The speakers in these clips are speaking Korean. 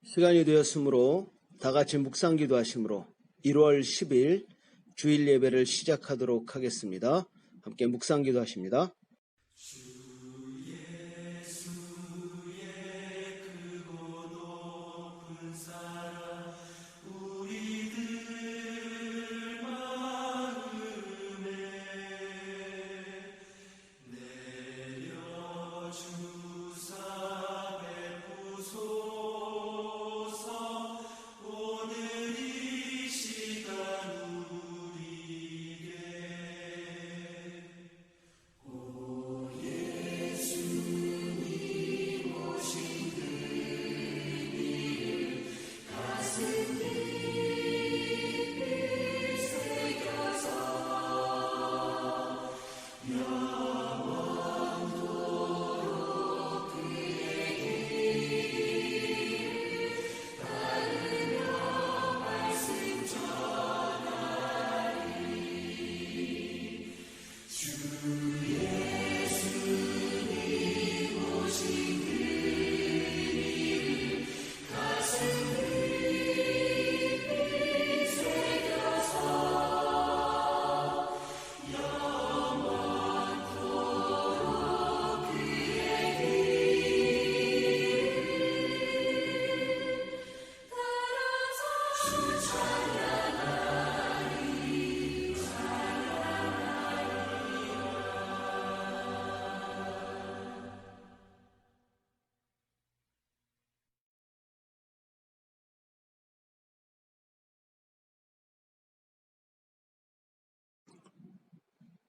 시간이 되었으므로 다 같이 묵상기도 하심으로 1월 10일 주일 예배를 시작하도록 하겠습니다. 함께 묵상기도 하십니다.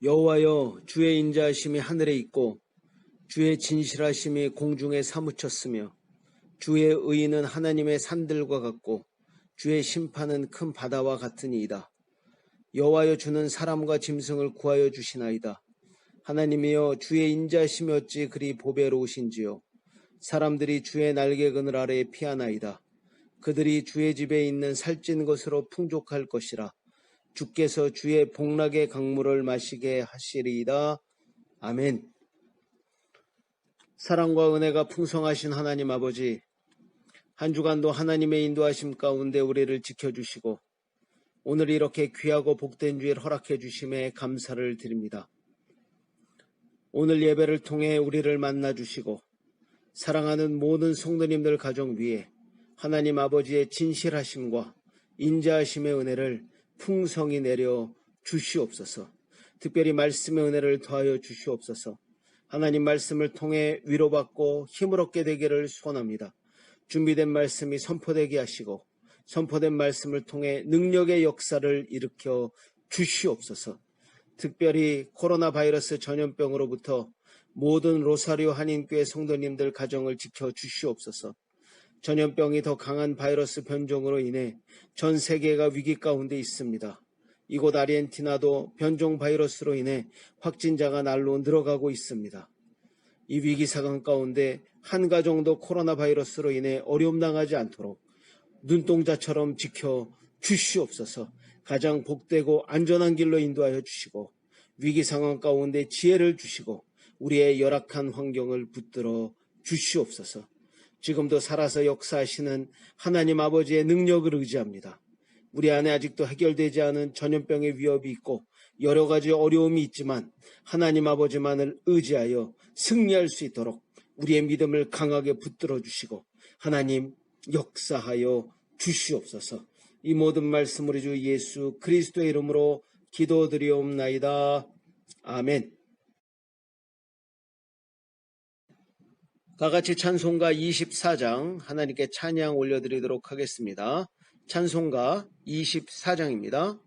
여호와여, 주의 인자하심이 하늘에 있고 주의 진실하심이 공중에 사무쳤으며 주의 의의는 하나님의 산들과 같고 주의 심판은 큰 바다와 같으니이다. 여호와여, 주는 사람과 짐승을 구하여 주시나이다. 하나님이여, 주의 인자하심이 어찌 그리 보배로우신지요. 사람들이 주의 날개 그늘 아래에 피하나이다. 그들이 주의 집에 있는 살찐 것으로 풍족할 것이라. 주께서 주의 복락의 강물을 마시게 하시리이다. 아멘. 사랑과 은혜가 풍성하신 하나님 아버지, 한 주간도 하나님의 인도하심 가운데 우리를 지켜주시고 오늘 이렇게 귀하고 복된 주일 허락해 주심에 감사를 드립니다. 오늘 예배를 통해 우리를 만나주시고 사랑하는 모든 성도님들 가정 위에 하나님 아버지의 진실하심과 인자하심의 은혜를 풍성히 내려 주시옵소서. 특별히 말씀의 은혜를 더하여 주시옵소서. 하나님 말씀을 통해 위로받고 힘을 얻게 되기를 소원합니다. 준비된 말씀이 선포되게 하시고 선포된 말씀을 통해 능력의 역사를 일으켜 주시옵소서. 특별히 코로나 바이러스 전염병으로부터 모든 로사리오 한인교회 성도님들 가정을 지켜 주시옵소서. 전염병이 더 강한 바이러스 변종으로 인해 전 세계가 위기 가운데 있습니다. 이곳 아르헨티나도 변종 바이러스로 인해 확진자가 날로 늘어가고 있습니다. 이 위기 상황 가운데 한 가정도 코로나 바이러스로 인해 어려움 당하지 않도록 눈동자처럼 지켜 주시옵소서. 가장 복되고 안전한 길로 인도하여 주시고 위기 상황 가운데 지혜를 주시고 우리의 열악한 환경을 붙들어 주시옵소서. 지금도 살아서 역사하시는 하나님 아버지의 능력을 의지합니다. 우리 안에 아직도 해결되지 않은 전염병의 위협이 있고 여러 가지 어려움이 있지만 하나님 아버지만을 의지하여 승리할 수 있도록 우리의 믿음을 강하게 붙들어 주시고 하나님 역사하여 주시옵소서. 이 모든 말씀 우리 주 예수 그리스도의 이름으로 기도드리옵나이다. 아멘. 다 같이 찬송가 24장 하나님께 찬양 올려드리도록 하겠습니다. 찬송가 24장입니다.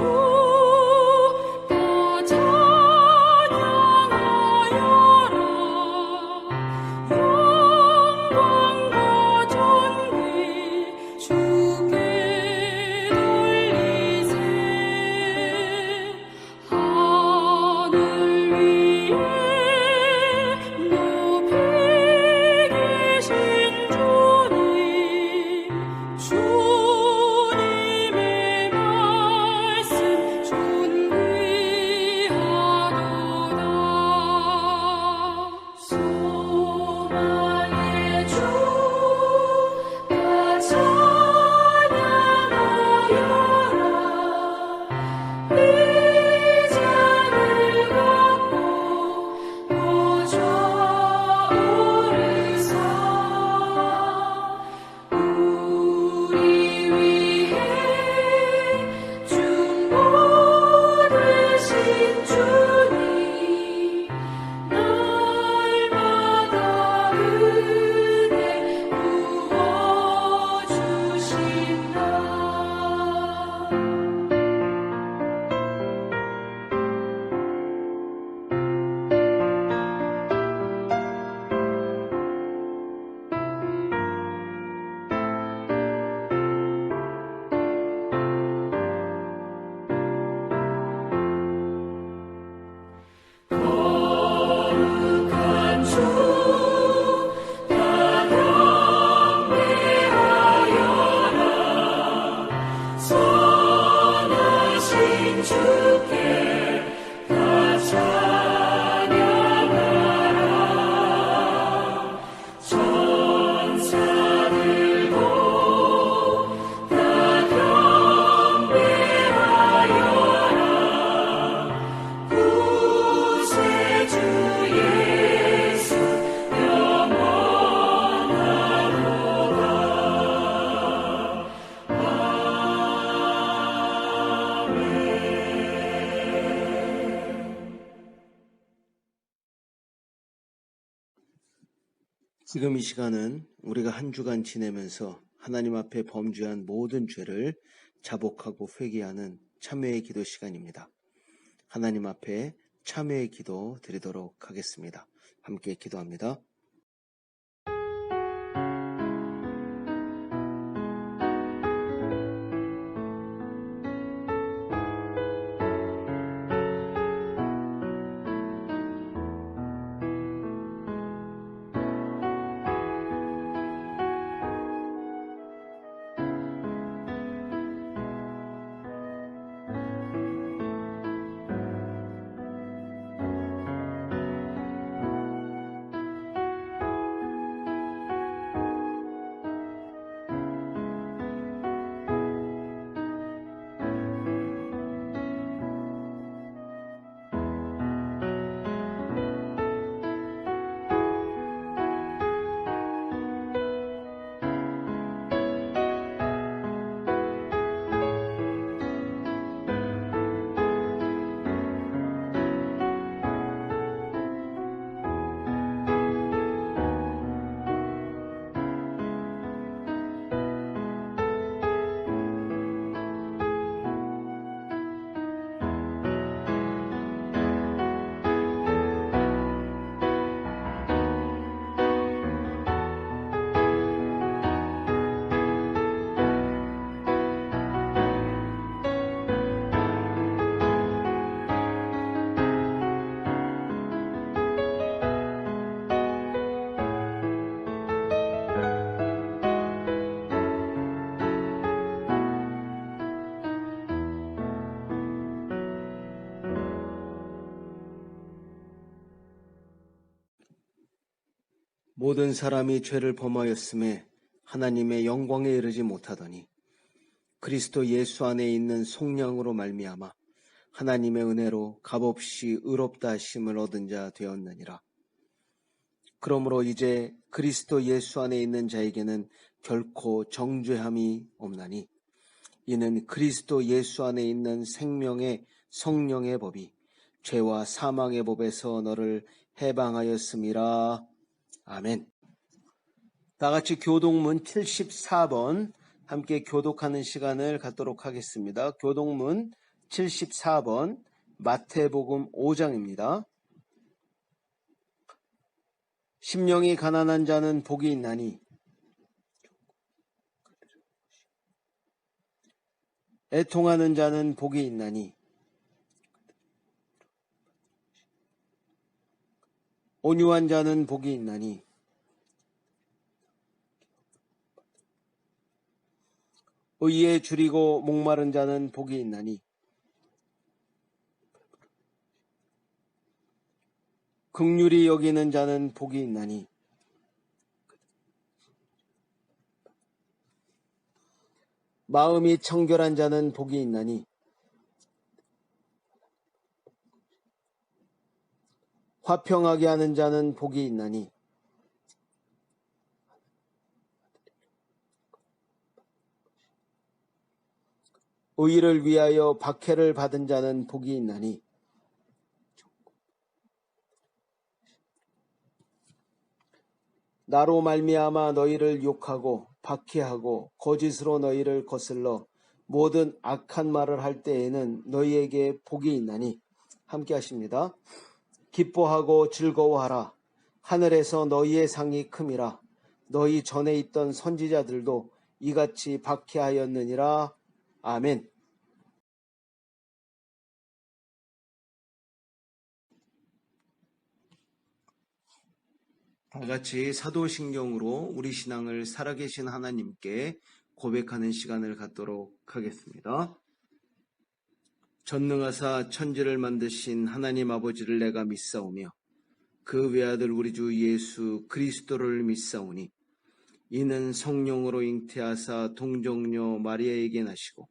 주 다 찬양하여라. 지금 이 시간은 우리가 한 주간 지내면서 하나님 앞에 범죄한 모든 죄를 자복하고 회개하는 참회의 기도 시간입니다. 하나님 앞에 참회의 기도 드리도록 하겠습니다. 함께 기도합니다. 모든 사람이 죄를 범하였음에 하나님의 영광에 이르지 못하더니 그리스도 예수 안에 있는 속량으로 말미암아 하나님의 은혜로 값없이 의롭다 하심을 얻은 자 되었느니라. 그러므로 이제 그리스도 예수 안에 있는 자에게는 결코 정죄함이 없나니 이는 그리스도 예수 안에 있는 생명의 성령의 법이 죄와 사망의 법에서 너를 해방하였음이라. 아멘. 다 같이 교독문 74번 함께 교독하는 시간을 갖도록 하겠습니다. 교독문 74번 마태복음 5장입니다. 심령이 가난한 자는 복이 있나니 애통하는 자는 복이 있나니 온유한 자는 복이 있나니 의에 줄이고 목마른 자는 복이 있나니 긍휼히 여기는 자는 복이 있나니 마음이 청결한 자는 복이 있나니 화평하게 하는 자는 복이 있나니 의를 위하여 박해를 받은 자는 복이 있나니 나로 말미암아 너희를 욕하고 박해하고 거짓으로 너희를 거슬러 모든 악한 말을 할 때에는 너희에게 복이 있나니 함께 하십니다. 기뻐하고 즐거워하라. 하늘에서 너희의 상이 큼이라. 너희 전에 있던 선지자들도 이같이 박해하였느니라. 아멘. 다같이 사도신경으로 우리 신앙을 살아계신 하나님께 고백하는 시간을 갖도록 하겠습니다. 전능하사 천지를 만드신 하나님 아버지를 내가 믿사오며 그 외아들 우리 주 예수 그리스도를 믿사오니 이는 성령으로 잉태하사 동정녀 마리아에게 나시고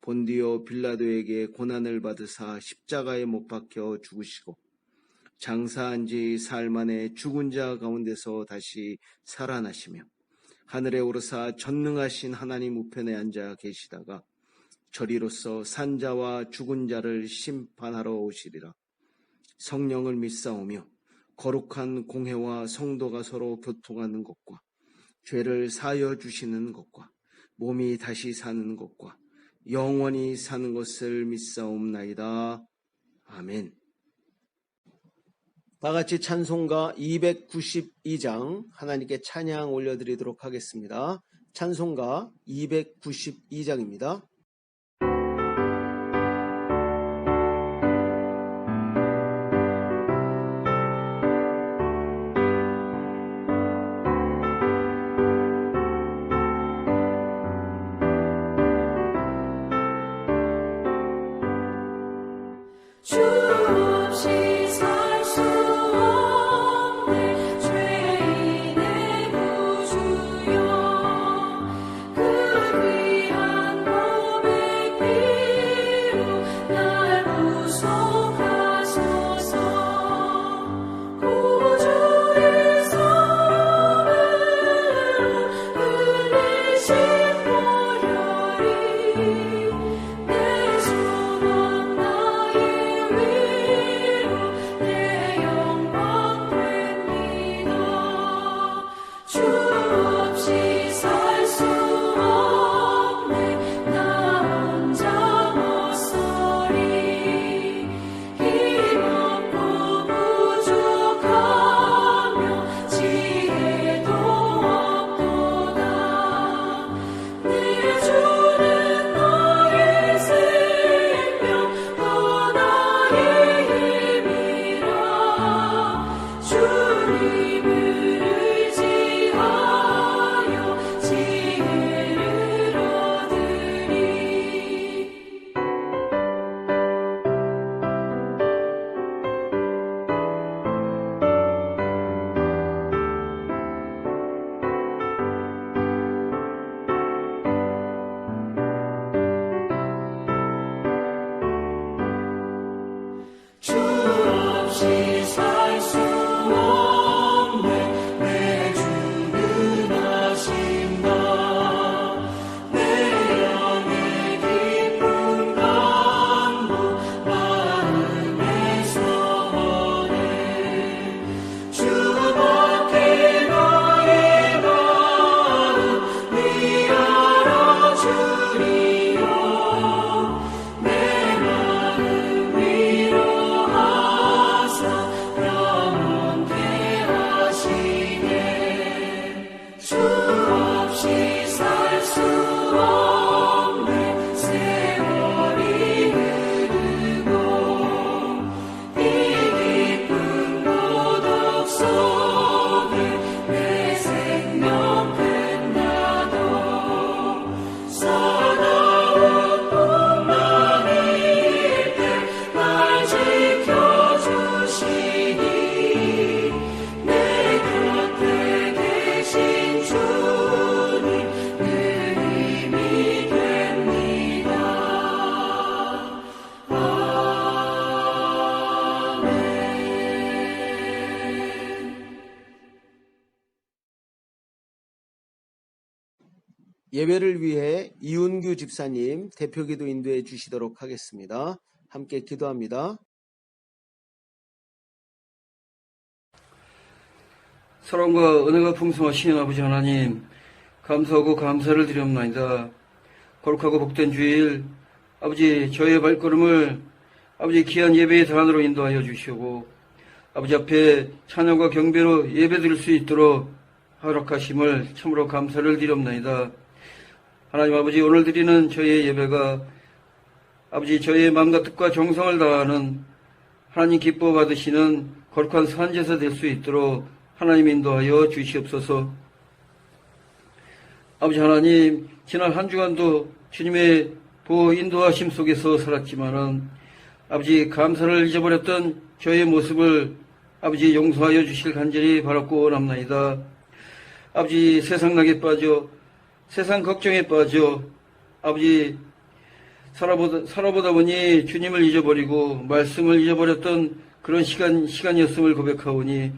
본디오 빌라도에게 고난을 받으사 십자가에 못 박혀 죽으시고 장사한 지 사흘 만에 죽은 자 가운데서 다시 살아나시며 하늘에 오르사 전능하신 하나님 우편에 앉아 계시다가 저리로서 산자와 죽은 자를 심판하러 오시리라. 성령을 믿사오며 거룩한 공회와 성도가 서로 교통하는 것과 죄를 사하여 주시는 것과 몸이 다시 사는 것과 영원히 사는 것을 믿사옵나이다. 아멘. 다 같이 찬송가 292장 하나님께 찬양 올려드리도록 하겠습니다. 찬송가 292장입니다. 주 없이 살 수 없네 죄인의 구주여 그 귀한 몸의 피로 날 구속하소서 구주의 사랑으로 흘리신 보혈이 내 소망 나의 내 영광 됩니다. 주 없이 살 수 없네 나 혼자 못 서리 힘없고 부족하며 지혜도 없도다 내 주는 나의 생명 또 나의 주님을 의지하여 지혜를 얻으리 주 없이 살 수 없네 내 주는 아신다 내 영의 깊은 강도 마음의 소원을 주밖에 나의 마음 위하여 주리요 내 마음 위로하사 영원케 하시네 주 없이 살 수 없네 세월이 흐르고 이 깊은 고독 속에 내 생명 끝나도 사나운 풍랑일 때 날 지켜주시니 내 곁에 계신 주님 그 힘이 됩니다. 아멘. 예배를 위해 이운규 집사님 대표기도 인도해 주시도록 하겠습니다. 함께 기도합니다. 사랑과 은혜가 풍성하신 아버지 하나님, 감사하고 감사를 드리옵나이다. 거룩하고 복된 주일, 아버지 저의 발걸음을 아버지 귀한 예배의 단으로 인도하여 주시고 아버지 앞에 찬양과 경배로 예배드릴 수 있도록 허락하심을 참으로 감사를 드리옵나이다. 하나님 아버지, 오늘 드리는 저의 예배가 아버지 저의 마음과 뜻과 정성을 다하는 하나님 기뻐 받으시는 거룩한 산제사 될 수 있도록 하나님 인도하여 주시옵소서. 아버지 하나님, 지난 한 주간도 주님의 보호 인도하심 속에서 살았지만은 아버지 감사를 잊어버렸던 저의 모습을 아버지 용서하여 주실 간절히 바랐고 원합나이다. 아버지 세상락에 빠져 세상 걱정에 빠져 아버지 살아보다 보니 주님을 잊어버리고 말씀을 잊어버렸던 그런 시간이었음을 고백하오니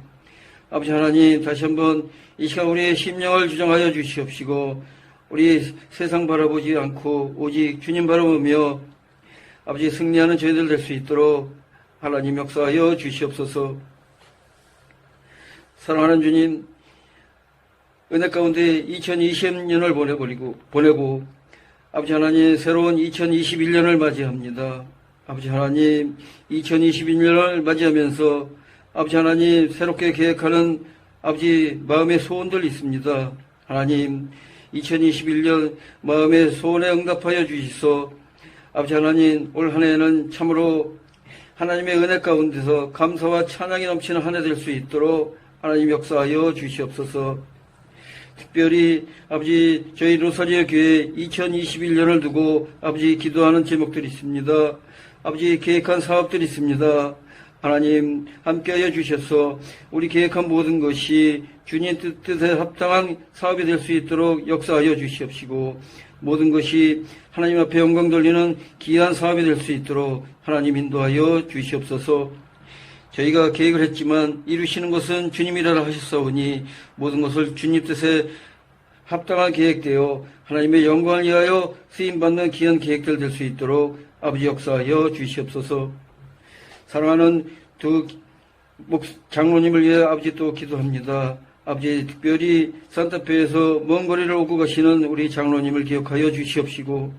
아버지 하나님, 다시 한번 이 시간 우리의 심령을 주정하여 주시옵시고 우리 세상 바라보지 않고 오직 주님 바라보며 아버지 승리하는 저희들 될 수 있도록 하나님 역사하여 주시옵소서. 사랑하는 주님, 은혜 가운데 2020년을 보내고 아버지 하나님 새로운 2021년을 맞이합니다. 아버지 하나님 2021년을 맞이하면서 아버지 하나님 새롭게 계획하는 아버지 마음의 소원들 있습니다. 하나님 2021년 마음의 소원에 응답하여 주시소. 아버지 하나님 올 한 해는 참으로 하나님의 은혜 가운데서 감사와 찬양이 넘치는 한 해 될 수 있도록 하나님 역사하여 주시옵소서. 특별히 아버지 저희 로사리아 교회 2021년을 두고 아버지 기도하는 제목들이 있습니다. 아버지 계획한 사업들이 있습니다. 하나님 함께하여 주셔서 우리 계획한 모든 것이 주님 뜻에 합당한 사업이 될 수 있도록 역사하여 주시옵시고 모든 것이 하나님 앞에 영광 돌리는 귀한 사업이 될 수 있도록 하나님 인도하여 주시옵소서. 저희가 계획을 했지만 이루시는 것은 주님이라 하셨사오니 모든 것을 주님 뜻에 합당한 계획되어 하나님의 영광을 위하여 쓰임받는 귀한 계획들 될 수 있도록 아버지 역사하여 주시옵소서. 사랑하는 두 장로님을 위해 아버지 또 기도합니다. 아버지 특별히 산타페에서 먼 거리를 오고 가시는 우리 장로님을 기억하여 주시옵시고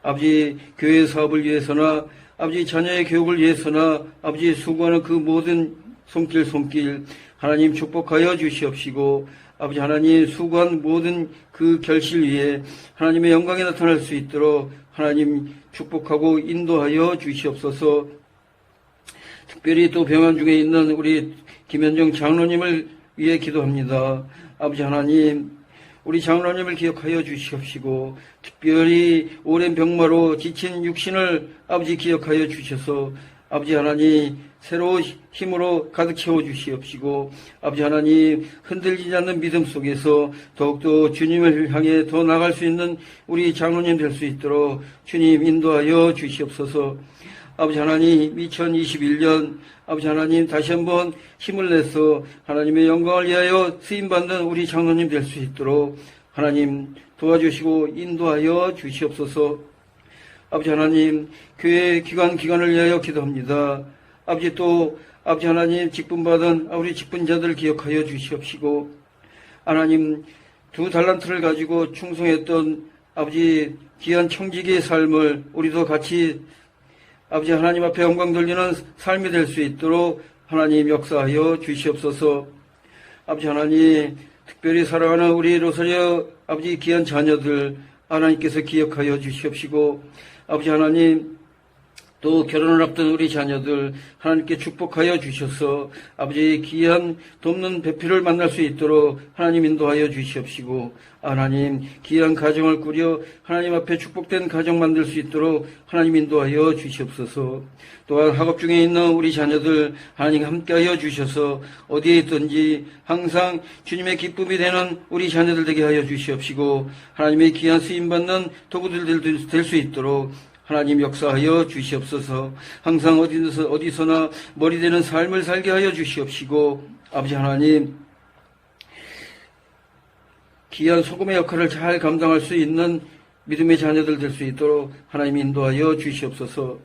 아버지 교회 사업을 위해서나 아버지 자녀의 교육을 위해서나 아버지 수고하는 그 모든 손길 하나님 축복하여 주시옵시고 아버지 하나님 수고한 모든 그 결실 위에 하나님의 영광이 나타날 수 있도록 하나님 축복하고 인도하여 주시옵소서. 특별히 또 병원 중에 있는 우리 김현정 장로님을 위해 기도합니다. 아버지 하나님 우리 장로님을 기억하여 주시옵시고 특별히 오랜 병마로 지친 육신을 아버지 기억하여 주셔서 아버지 하나님 새로운 힘으로 가득 채워 주시옵시고 아버지 하나님 흔들리지 않는 믿음 속에서 더욱더 주님을 향해 더 나아갈 수 있는 우리 장로님 될 수 있도록 주님 인도하여 주시옵소서. 아버지 하나님 2021년 아버지 하나님 다시 한번 힘을 내서 하나님의 영광을 위하여 쓰임받는 우리 장로님 될 수 있도록 하나님 도와주시고 인도하여 주시옵소서. 아버지 하나님 교회 기관을 위하여 기도합니다. 아버지 또 아버지 하나님 직분받은 우리 직분자들 기억하여 주시옵시고 하나님 두 달란트를 가지고 충성했던 아버지 귀한 청지기의 삶을 우리도 같이 아버지 하나님 앞에 영광 돌리는 삶이 될 수 있도록 하나님 역사하여 주시옵소서. 아버지 하나님 특별히 사랑하는 우리 로사리아 아버지 귀한 자녀들 하나님께서 기억하여 주시옵시고 아버지 하나님 또 결혼을 앞둔 우리 자녀들 하나님께 축복하여 주셔서 아버지 귀한 돕는 배필을 만날 수 있도록 하나님 인도하여 주시옵시고 하나님 귀한 가정을 꾸려 하나님 앞에 축복된 가정 만들 수 있도록 하나님 인도하여 주시옵소서. 또한 학업 중에 있는 우리 자녀들 하나님 함께하여 주셔서 어디에 있든지 항상 주님의 기쁨이 되는 우리 자녀들 되게 하여 주시옵시고 하나님의 귀한 쓰임받는 도구들 될 수 있도록 하나님 역사하여 주시옵소서. 항상 어디서나 머리되는 삶을 살게 하여 주시옵시고 아버지 하나님 귀한 소금의 역할을 잘 감당할 수 있는 믿음의 자녀들 될 수 있도록 하나님 인도하여 주시옵소서.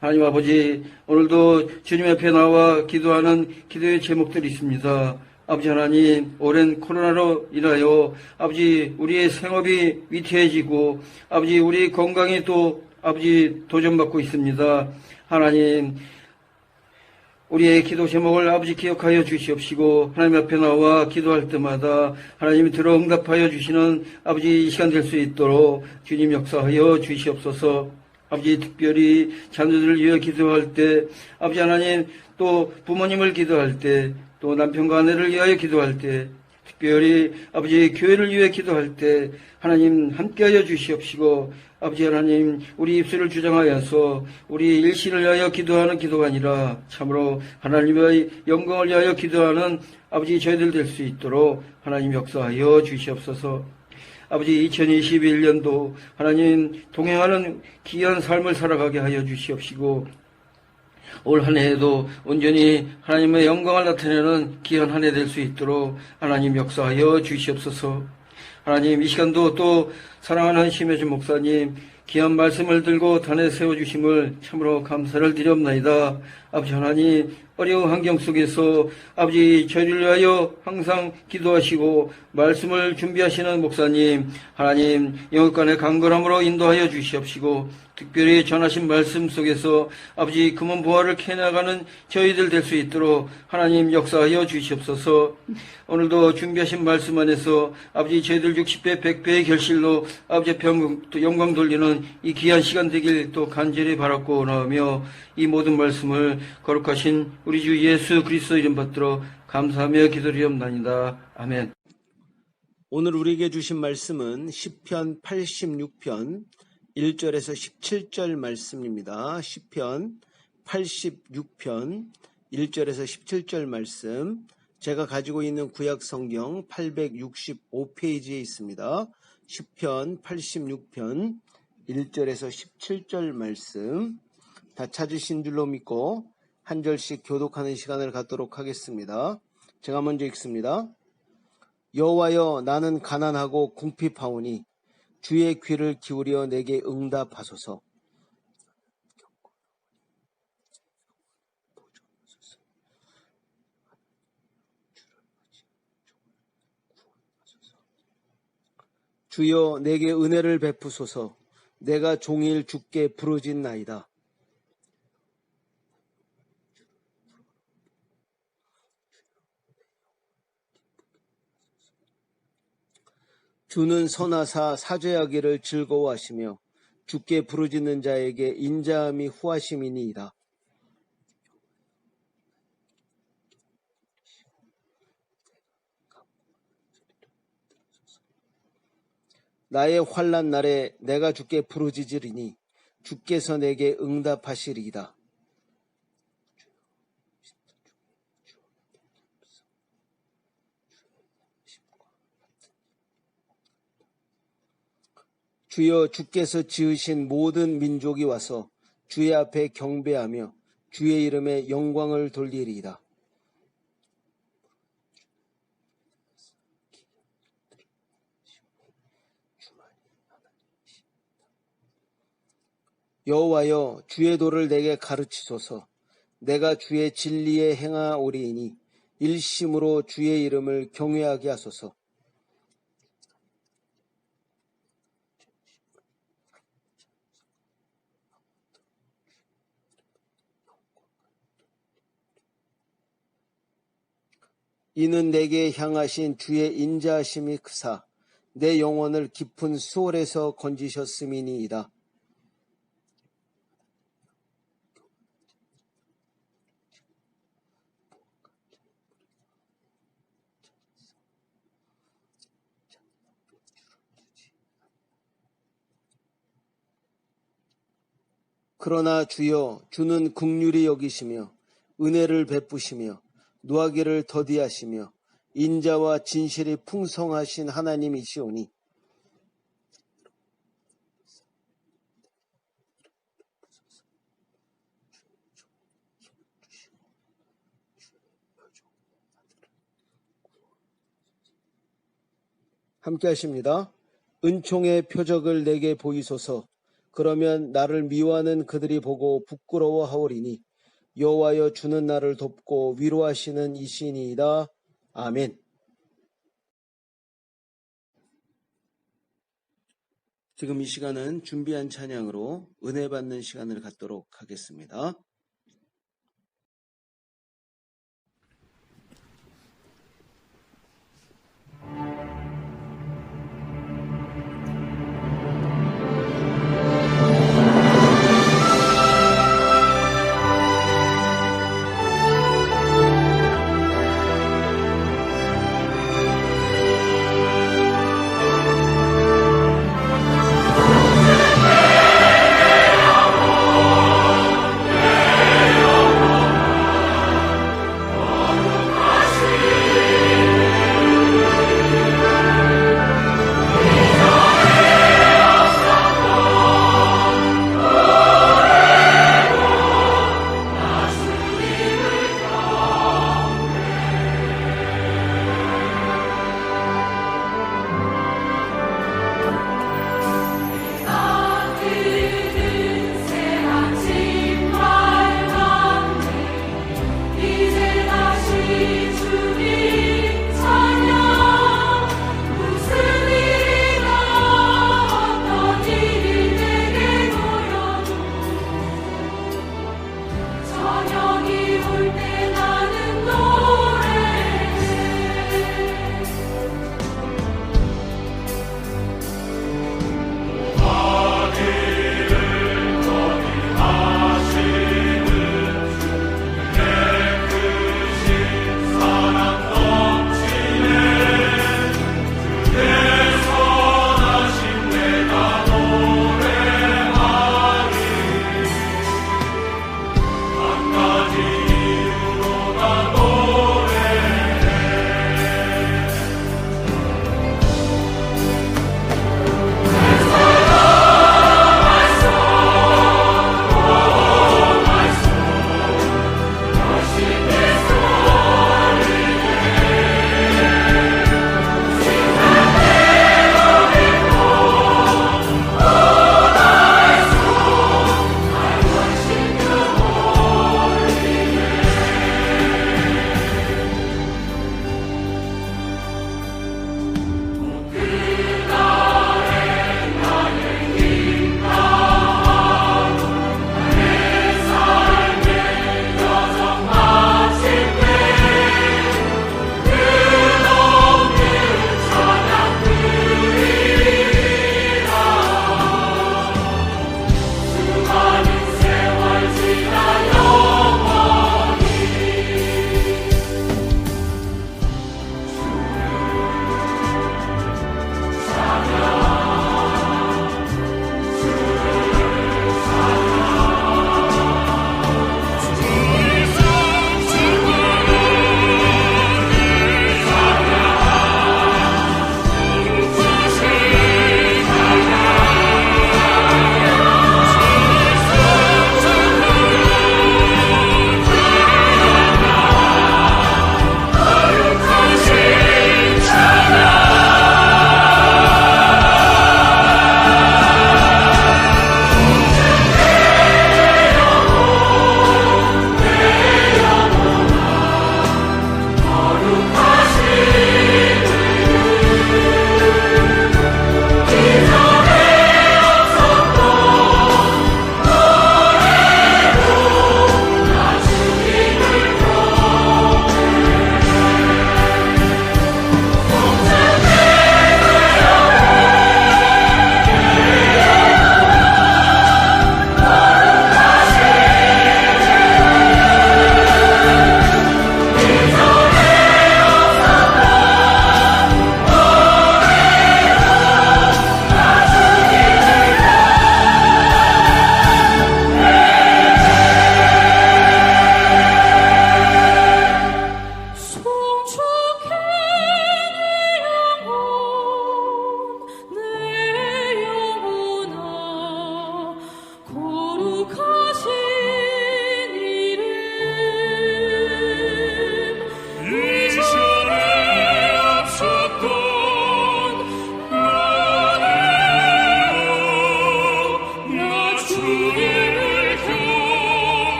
하나님 아버지 오늘도 주님 앞에 나와 기도하는 기도의 제목들이 있습니다. 아버지 하나님 오랜 코로나로 인하여 아버지 우리의 생업이 위태해지고 아버지 우리 건강이 또 아버지 도전받고 있습니다. 하나님 우리의 기도 제목을 아버지 기억하여 주시옵시고 하나님 앞에 나와 기도할 때마다 하나님이 들어 응답하여 주시는 아버지 이 시간 될 수 있도록 주님 역사하여 주시옵소서. 아버지 특별히 자녀들을 위해 기도할 때 아버지 하나님 또 부모님을 기도할 때 또 남편과 아내를 위하여 기도할 때 특별히 아버지 교회를 위해 기도할 때 하나님 함께하여 주시옵시고 아버지 하나님 우리 입술을 주장하여서 우리 일신을 위하여 기도하는 기도가 아니라 참으로 하나님의 영광을 위하여 기도하는 아버지 저희들 될 수 있도록 하나님 역사하여 주시옵소서. 아버지 2021년도 하나님 동행하는 귀한 삶을 살아가게 하여 주시옵시고 올 한 해에도 온전히 하나님의 영광을 나타내는 귀한 한 해 될 수 있도록 하나님 역사하여 주시옵소서. 하나님 이 시간도 또 사랑하는 심혜준 목사님 귀한 말씀을 들고 단에 세워주심을 참으로 감사를 드리옵나이다. 아버지 하나님 어려운 환경 속에서 아버지 저희를 위하여 항상 기도하시고 말씀을 준비하시는 목사님 하나님 영육간의 강건함으로 인도하여 주시옵시고 특별히 전하신 말씀 속에서 아버지 금은 부활을 캐나가는 저희들 될 수 있도록 하나님 역사하여 주시옵소서. 오늘도 준비하신 말씀 안에서 아버지 저희들 60배 100배의 결실로 아버지 영광 돌리는 이 귀한 시간 되길 또 간절히 바랐고 원하며 이 모든 말씀을 거룩하신 우리 주 예수 그리스도 이름 받들어 감사하며 기도드리옵나이다. 아멘. 오늘 우리에게 주신 말씀은 시편 86편 1절에서 17절 말씀입니다. 시편 86편 1절에서 17절 말씀, 제가 가지고 있는 구약 성경 865페이지에 있습니다. 시편 86편 1절에서 17절 말씀 다 찾으신 줄로 믿고 한 절씩 교독하는 시간을 갖도록 하겠습니다. 제가 먼저 읽습니다. 여호와여, 나는 가난하고 궁핍하오니 주의 귀를 기울여 내게 응답하소서. 주여, 내게 은혜를 베푸소서. 내가 종일 주께 부르짖나이다. 주는 선하사 사죄하기를 즐거워하시며 주께 부르짖는 자에게 인자함이 후하심이니이다. 나의 환난 날에 내가 주께 부르짖으리니 주께서 내게 응답하시리이다. 주여, 주께서 지으신 모든 민족이 와서 주의 앞에 경배하며 주의 이름에 영광을 돌리리이다. 여호와여, 주의 도를 내게 가르치소서. 내가 주의 진리에 행하오리이니 일심으로 주의 이름을 경외하게 하소서. 이는 내게 향하신 주의 인자하심이 크사 내 영혼을 깊은 수월에서 건지셨음이니이다. 그러나 주여, 주는 긍휼히 여기시며 은혜를 베푸시며 노하기를 더디하시며 인자와 진실이 풍성하신 하나님이시오니 함께 하십니다. 은총의 표적을 내게 보이소서. 그러면 나를 미워하는 그들이 보고 부끄러워하오리니 여호와여, 주는 나를 돕고 위로하시는 이시니이다. 아멘. 지금 이 시간은 준비한 찬양으로 은혜 받는 시간을 갖도록 하겠습니다. 내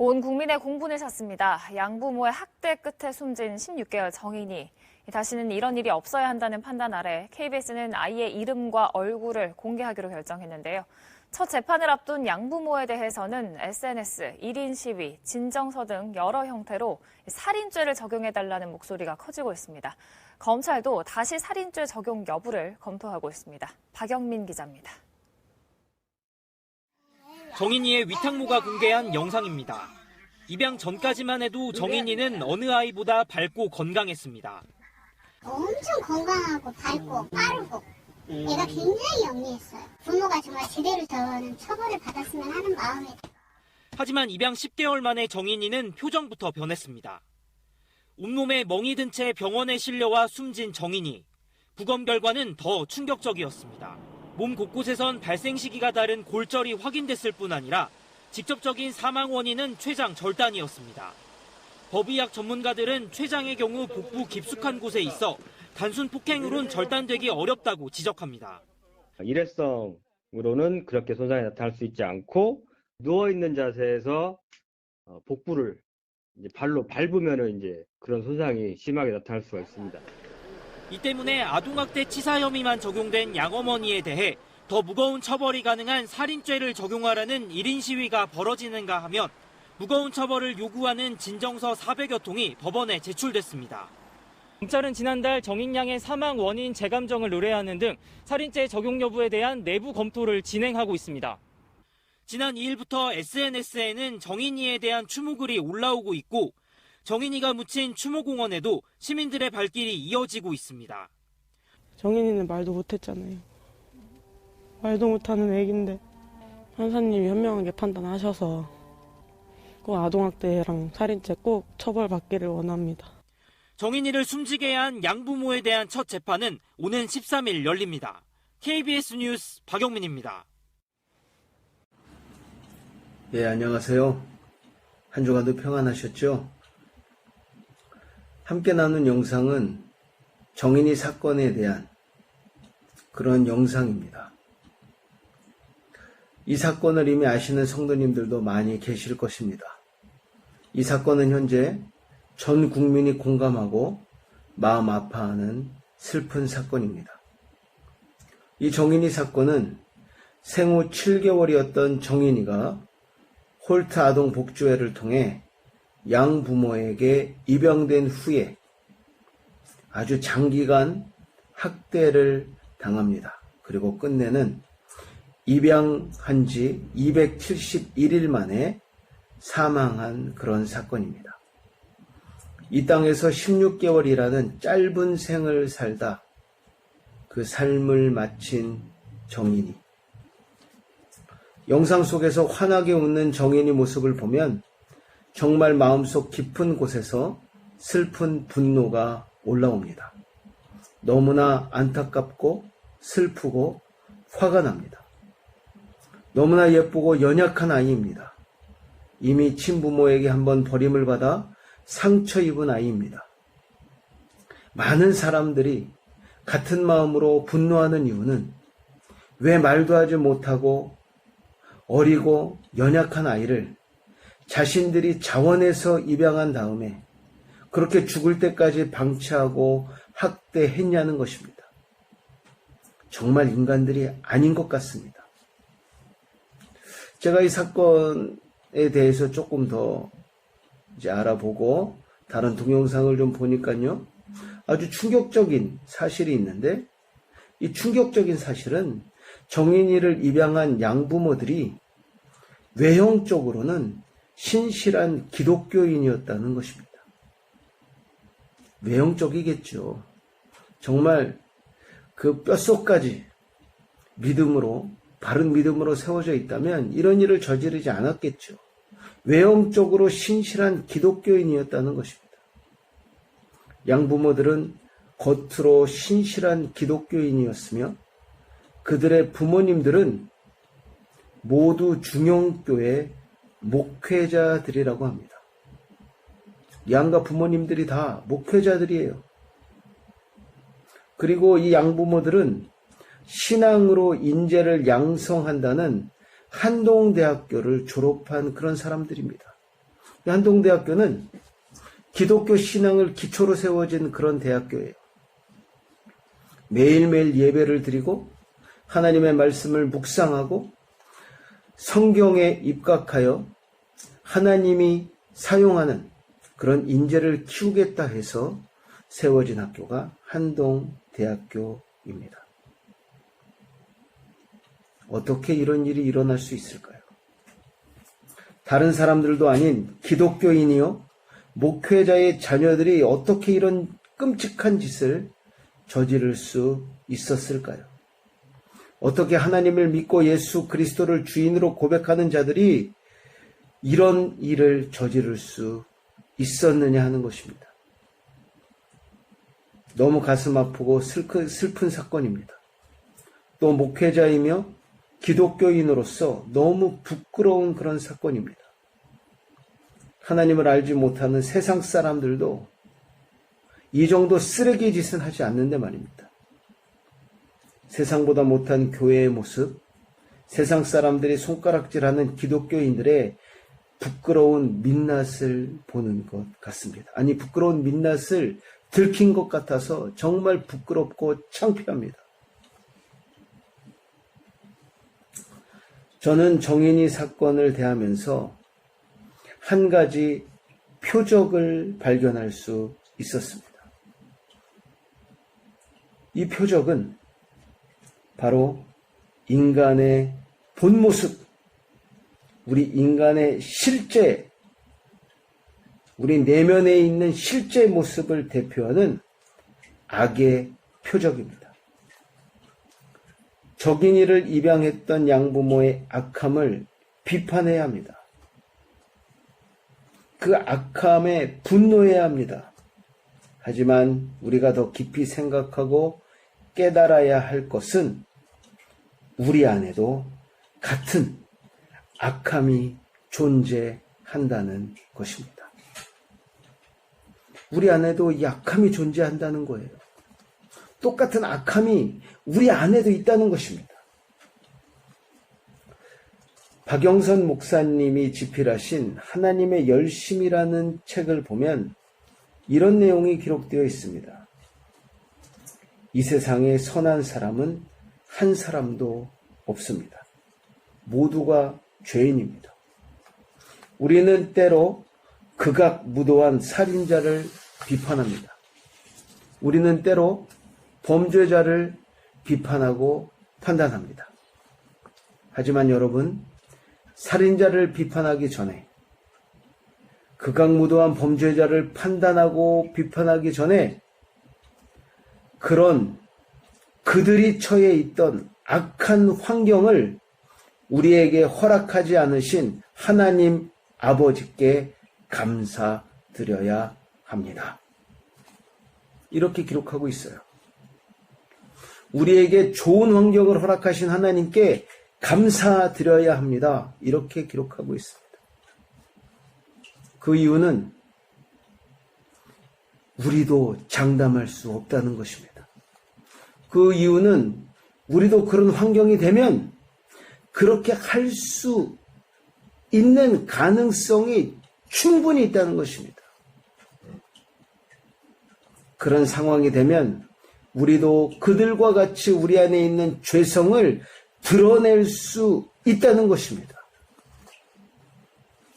온 국민의 공분을 샀습니다. 양부모의 학대 끝에 숨진 16개월 정인이 다시는 이런 일이 없어야 한다는 판단 아래 KBS는 아이의 이름과 얼굴을 공개하기로 결정했는데요. 첫 재판을 앞둔 양부모에 대해서는 SNS, 1인 시위, 진정서 등 여러 형태로 살인죄를 적용해달라는 목소리가 커지고 있습니다. 검찰도 다시 살인죄 적용 여부를 검토하고 있습니다. 박영민 기자입니다. 정인이의 위탁모가 공개한 영상입니다. 입양 전까지만 해도 정인이는 어느 아이보다 밝고 건강했습니다. 엄청 건강하고 밝고 빠르고 얘가 굉장히 영리했어요. 부모가 정말 제대로 저는 처벌을 받았으면 하는 마음에. 하지만 입양 10개월 만에 정인이는 표정부터 변했습니다. 온몸에 멍이 든 채 병원에 실려와 숨진 정인이. 부검 결과는 더 충격적이었습니다. 몸 곳곳에선 발생 시기가 다른 골절이 확인됐을 뿐 아니라 직접적인 사망 원인은 췌장 절단이었습니다. 법의학 전문가들은 췌장의 경우 복부 깊숙한 곳에 있어 단순 폭행으론 절단되기 어렵다고 지적합니다. 일회성으로는 그렇게 손상이 나타날 수 있지 않고 누워있는 자세에서 복부를 이제 발로 밟으면은 이제 그런 손상이 심하게 나타날 수가 있습니다. 이 때문에 아동학대 치사 혐의만 적용된 양어머니에 대해 더 무거운 처벌이 가능한 살인죄를 적용하라는 1인 시위가 벌어지는가 하면 무거운 처벌을 요구하는 진정서 400여 통이 법원에 제출됐습니다. 검찰은 지난달 정인 양의 사망 원인 재감정을 의뢰하는 등 살인죄 적용 여부에 대한 내부 검토를 진행하고 있습니다. 지난 2일부터 SNS에는 정인이에 대한 추모글이 올라오고 있고 정인이가 묻힌 추모공원에도 시민들의 발길이 이어지고 있습니다. 정인이는 말도 못했잖아요. 말도 못하는 애기인데 판사님이 현명하게 판단하셔서 꼭 아동학대랑 살인죄 꼭 처벌받기를 원합니다. 정인이를 숨지게 한 양부모에 대한 첫 재판은 오는 13일 열립니다. KBS 뉴스 박영민입니다. 예, 안녕하세요. 한 주간도 평안하셨죠? 함께 나눈 영상은 정인이 사건에 대한 그런 영상입니다. 이 사건을 이미 아시는 성도님들도 많이 계실 것입니다. 이 사건은 현재 전 국민이 공감하고 마음 아파하는 슬픈 사건입니다. 이 정인이 사건은 생후 7개월이었던 정인이가 홀트 아동 복주회를 통해 양 부모에게 입양된 후에 아주 장기간 학대를 당합니다. 그리고 끝내는 입양한 지 271일 만에 사망한 그런 사건입니다. 이 땅에서 16개월이라는 짧은 생을 살다 그 삶을 마친 정인이. 영상 속에서 환하게 웃는 정인이 모습을 보면 정말 마음속 깊은 곳에서 슬픈 분노가 올라옵니다. 너무나 안타깝고 슬프고 화가 납니다. 너무나 예쁘고 연약한 아이입니다. 이미 친부모에게 한번 버림을 받아 상처 입은 아이입니다. 많은 사람들이 같은 마음으로 분노하는 이유는 왜 말도 하지 못하고 어리고 연약한 아이를 자신들이 자원해서 입양한 다음에 그렇게 죽을 때까지 방치하고 학대했냐는 것입니다. 정말 인간들이 아닌 것 같습니다. 제가 이 사건에 대해서 조금 더 이제 알아보고 다른 동영상을 좀 보니까요, 아주 충격적인 사실이 있는데, 이 충격적인 사실은 정인이를 입양한 양부모들이 외형적으로는 신실한 기독교인이었다는 것입니다. 외형적이겠죠. 정말 그 뼛속까지 믿음으로, 바른 믿음으로 세워져 있다면 이런 일을 저지르지 않았겠죠. 외형적으로 신실한 기독교인이었다는 것입니다. 양부모들은 겉으로 신실한 기독교인이었으며 그들의 부모님들은 모두 중형교회 목회자들이라고 합니다. 양가 부모님들이 다 목회자들이에요. 그리고 이 양부모들은 신앙으로 인재를 양성한다는 한동대학교를 졸업한 그런 사람들입니다. 한동대학교는 기독교 신앙을 기초로 세워진 그런 대학교예요. 매일매일 예배를 드리고 하나님의 말씀을 묵상하고 성경에 입각하여 하나님이 사용하는 그런 인재를 키우겠다 해서 세워진 학교가 한동대학교입니다. 어떻게 이런 일이 일어날 수 있을까요? 다른 사람들도 아닌 기독교인이요, 목회자의 자녀들이 어떻게 이런 끔찍한 짓을 저지를 수 있었을까요? 어떻게 하나님을 믿고 예수 그리스도를 주인으로 고백하는 자들이 이런 일을 저지를 수 있었느냐 하는 것입니다. 너무 가슴 아프고 슬픈 사건입니다. 또 목회자이며 기독교인으로서 너무 부끄러운 그런 사건입니다. 하나님을 알지 못하는 세상 사람들도 이 정도 쓰레기 짓은 하지 않는데 말입니다. 세상보다 못한 교회의 모습, 세상 사람들이 손가락질하는 기독교인들의 부끄러운 민낯을 보는 것 같습니다. 아니, 부끄러운 민낯을 들킨 것 같아서 정말 부끄럽고 창피합니다. 저는 정인이 사건을 대하면서 한 가지 표적을 발견할 수 있었습니다. 이 표적은 바로 인간의 본 모습, 우리 인간의 실제, 우리 내면에 있는 실제 모습을 대표하는 악의 표적입니다. 적인이를 입양했던 양부모의 악함을 비판해야 합니다. 그 악함에 분노해야 합니다. 하지만 우리가 더 깊이 생각하고 깨달아야 할 것은 우리 안에도 같은 악함이 존재한다는 것입니다. 우리 안에도 이 악함이 존재한다는 거예요. 똑같은 악함이 우리 안에도 있다는 것입니다. 박영선 목사님이 집필하신 하나님의 열심이라는 책을 보면 이런 내용이 기록되어 있습니다. 이 세상에 선한 사람은 한 사람도 없습니다. 모두가 죄인입니다. 우리는 때로 극악무도한 살인자를 비판합니다. 우리는 때로 범죄자를 비판하고 판단합니다. 하지만 여러분, 살인자를 비판하기 전에, 극악무도한 범죄자를 판단하고 비판하기 전에 그런 그들이 처해 있던 악한 환경을 우리에게 허락하지 않으신 하나님 아버지께 감사드려야 합니다. 이렇게 기록하고 있어요. 우리에게 좋은 환경을 허락하신 하나님께 감사드려야 합니다. 이렇게 기록하고 있습니다. 그 이유는 우리도 장담할 수 없다는 것입니다. 그 이유는 우리도 그런 환경이 되면 그렇게 할 수 있는 가능성이 충분히 있다는 것입니다. 그런 상황이 되면 우리도 그들과 같이 우리 안에 있는 죄성을 드러낼 수 있다는 것입니다.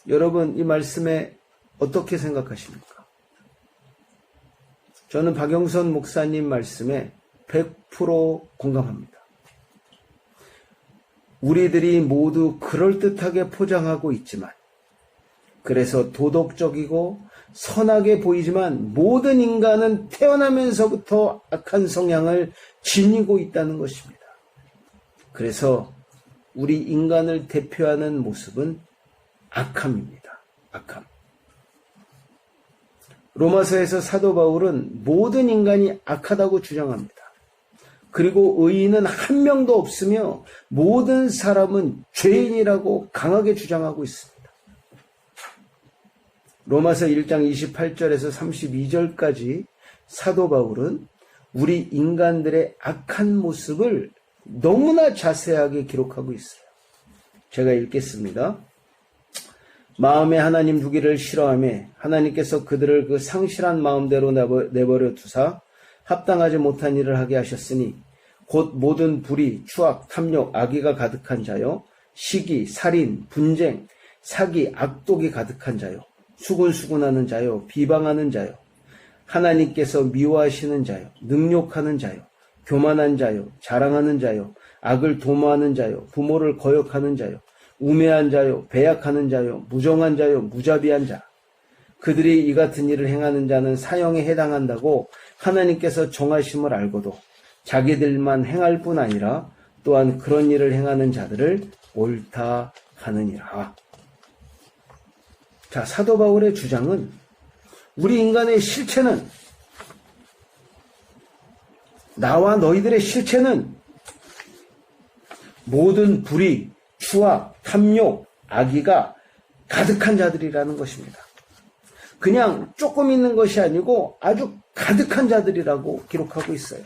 여러분, 이 말씀에 어떻게 생각하십니까? 저는 박영선 목사님 말씀에 100% 공감합니다. 우리들이 모두 그럴듯하게 포장하고 있지만, 그래서 도덕적이고 선하게 보이지만 모든 인간은 태어나면서부터 악한 성향을 지니고 있다는 것입니다. 그래서 우리 인간을 대표하는 모습은 악함입니다. 악함. 로마서에서 사도 바울은 모든 인간이 악하다고 주장합니다. 그리고 의인은 한 명도 없으며 모든 사람은 죄인이라고 강하게 주장하고 있습니다. 로마서 1장 28절에서 32절까지 사도 바울은 우리 인간들의 악한 모습을 너무나 자세하게 기록하고 있어요. 제가 읽겠습니다. 마음에 하나님 두기를 싫어하며 하나님께서 그들을 그 상실한 마음대로 내버려 두사 합당하지 못한 일을 하게 하셨으니 곧 모든 불의, 추악, 탐욕, 악의가 가득한 자요 시기, 살인, 분쟁, 사기, 악독이 가득한 자요 수군수군하는 자요 비방하는 자요 하나님께서 미워하시는 자요 능욕하는 자요 교만한 자요 자랑하는 자요 악을 도모하는 자요 부모를 거역하는 자요 우매한 자요 배약하는 자요 무정한 자요 무자비한 자 그들이 이 같은 일을 행하는 자는 사형에 해당한다고 하나님께서 정하심을 알고도 자기들만 행할 뿐 아니라 또한 그런 일을 행하는 자들을 옳다 하느니라. 자, 사도 바울의 주장은 우리 인간의 실체는 나와 너희들의 실체는 모든 불의, 추악, 탐욕, 악의가 가득한 자들이라는 것입니다. 그냥 조금 있는 것이 아니고 아주 가득한 자들이라고 기록하고 있어요.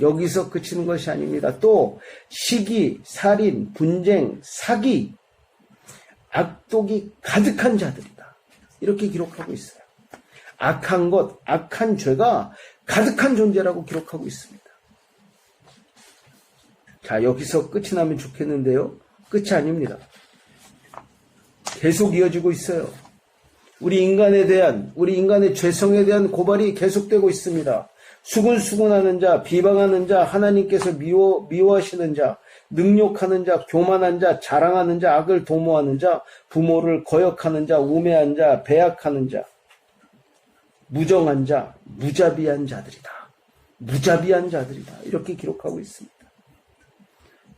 여기서 그치는 것이 아닙니다. 또 시기, 살인, 분쟁, 사기, 악독이 가득한 자들이다. 이렇게 기록하고 있어요. 악한 것, 악한 죄가 가득한 존재라고 기록하고 있습니다. 자, 여기서 끝이 나면 좋겠는데요. 끝이 아닙니다. 계속 이어지고 있어요. 우리 인간의 죄성에 대한 고발이 계속되고 있습니다. 수군수군하는 자, 비방하는 자, 하나님께서 미워하시는 자, 능욕하는 자, 교만한 자, 자랑하는 자, 악을 도모하는 자, 부모를 거역하는 자, 우매한 자, 배약하는 자, 무정한 자, 무자비한 자들이다. 무자비한 자들이다. 이렇게 기록하고 있습니다.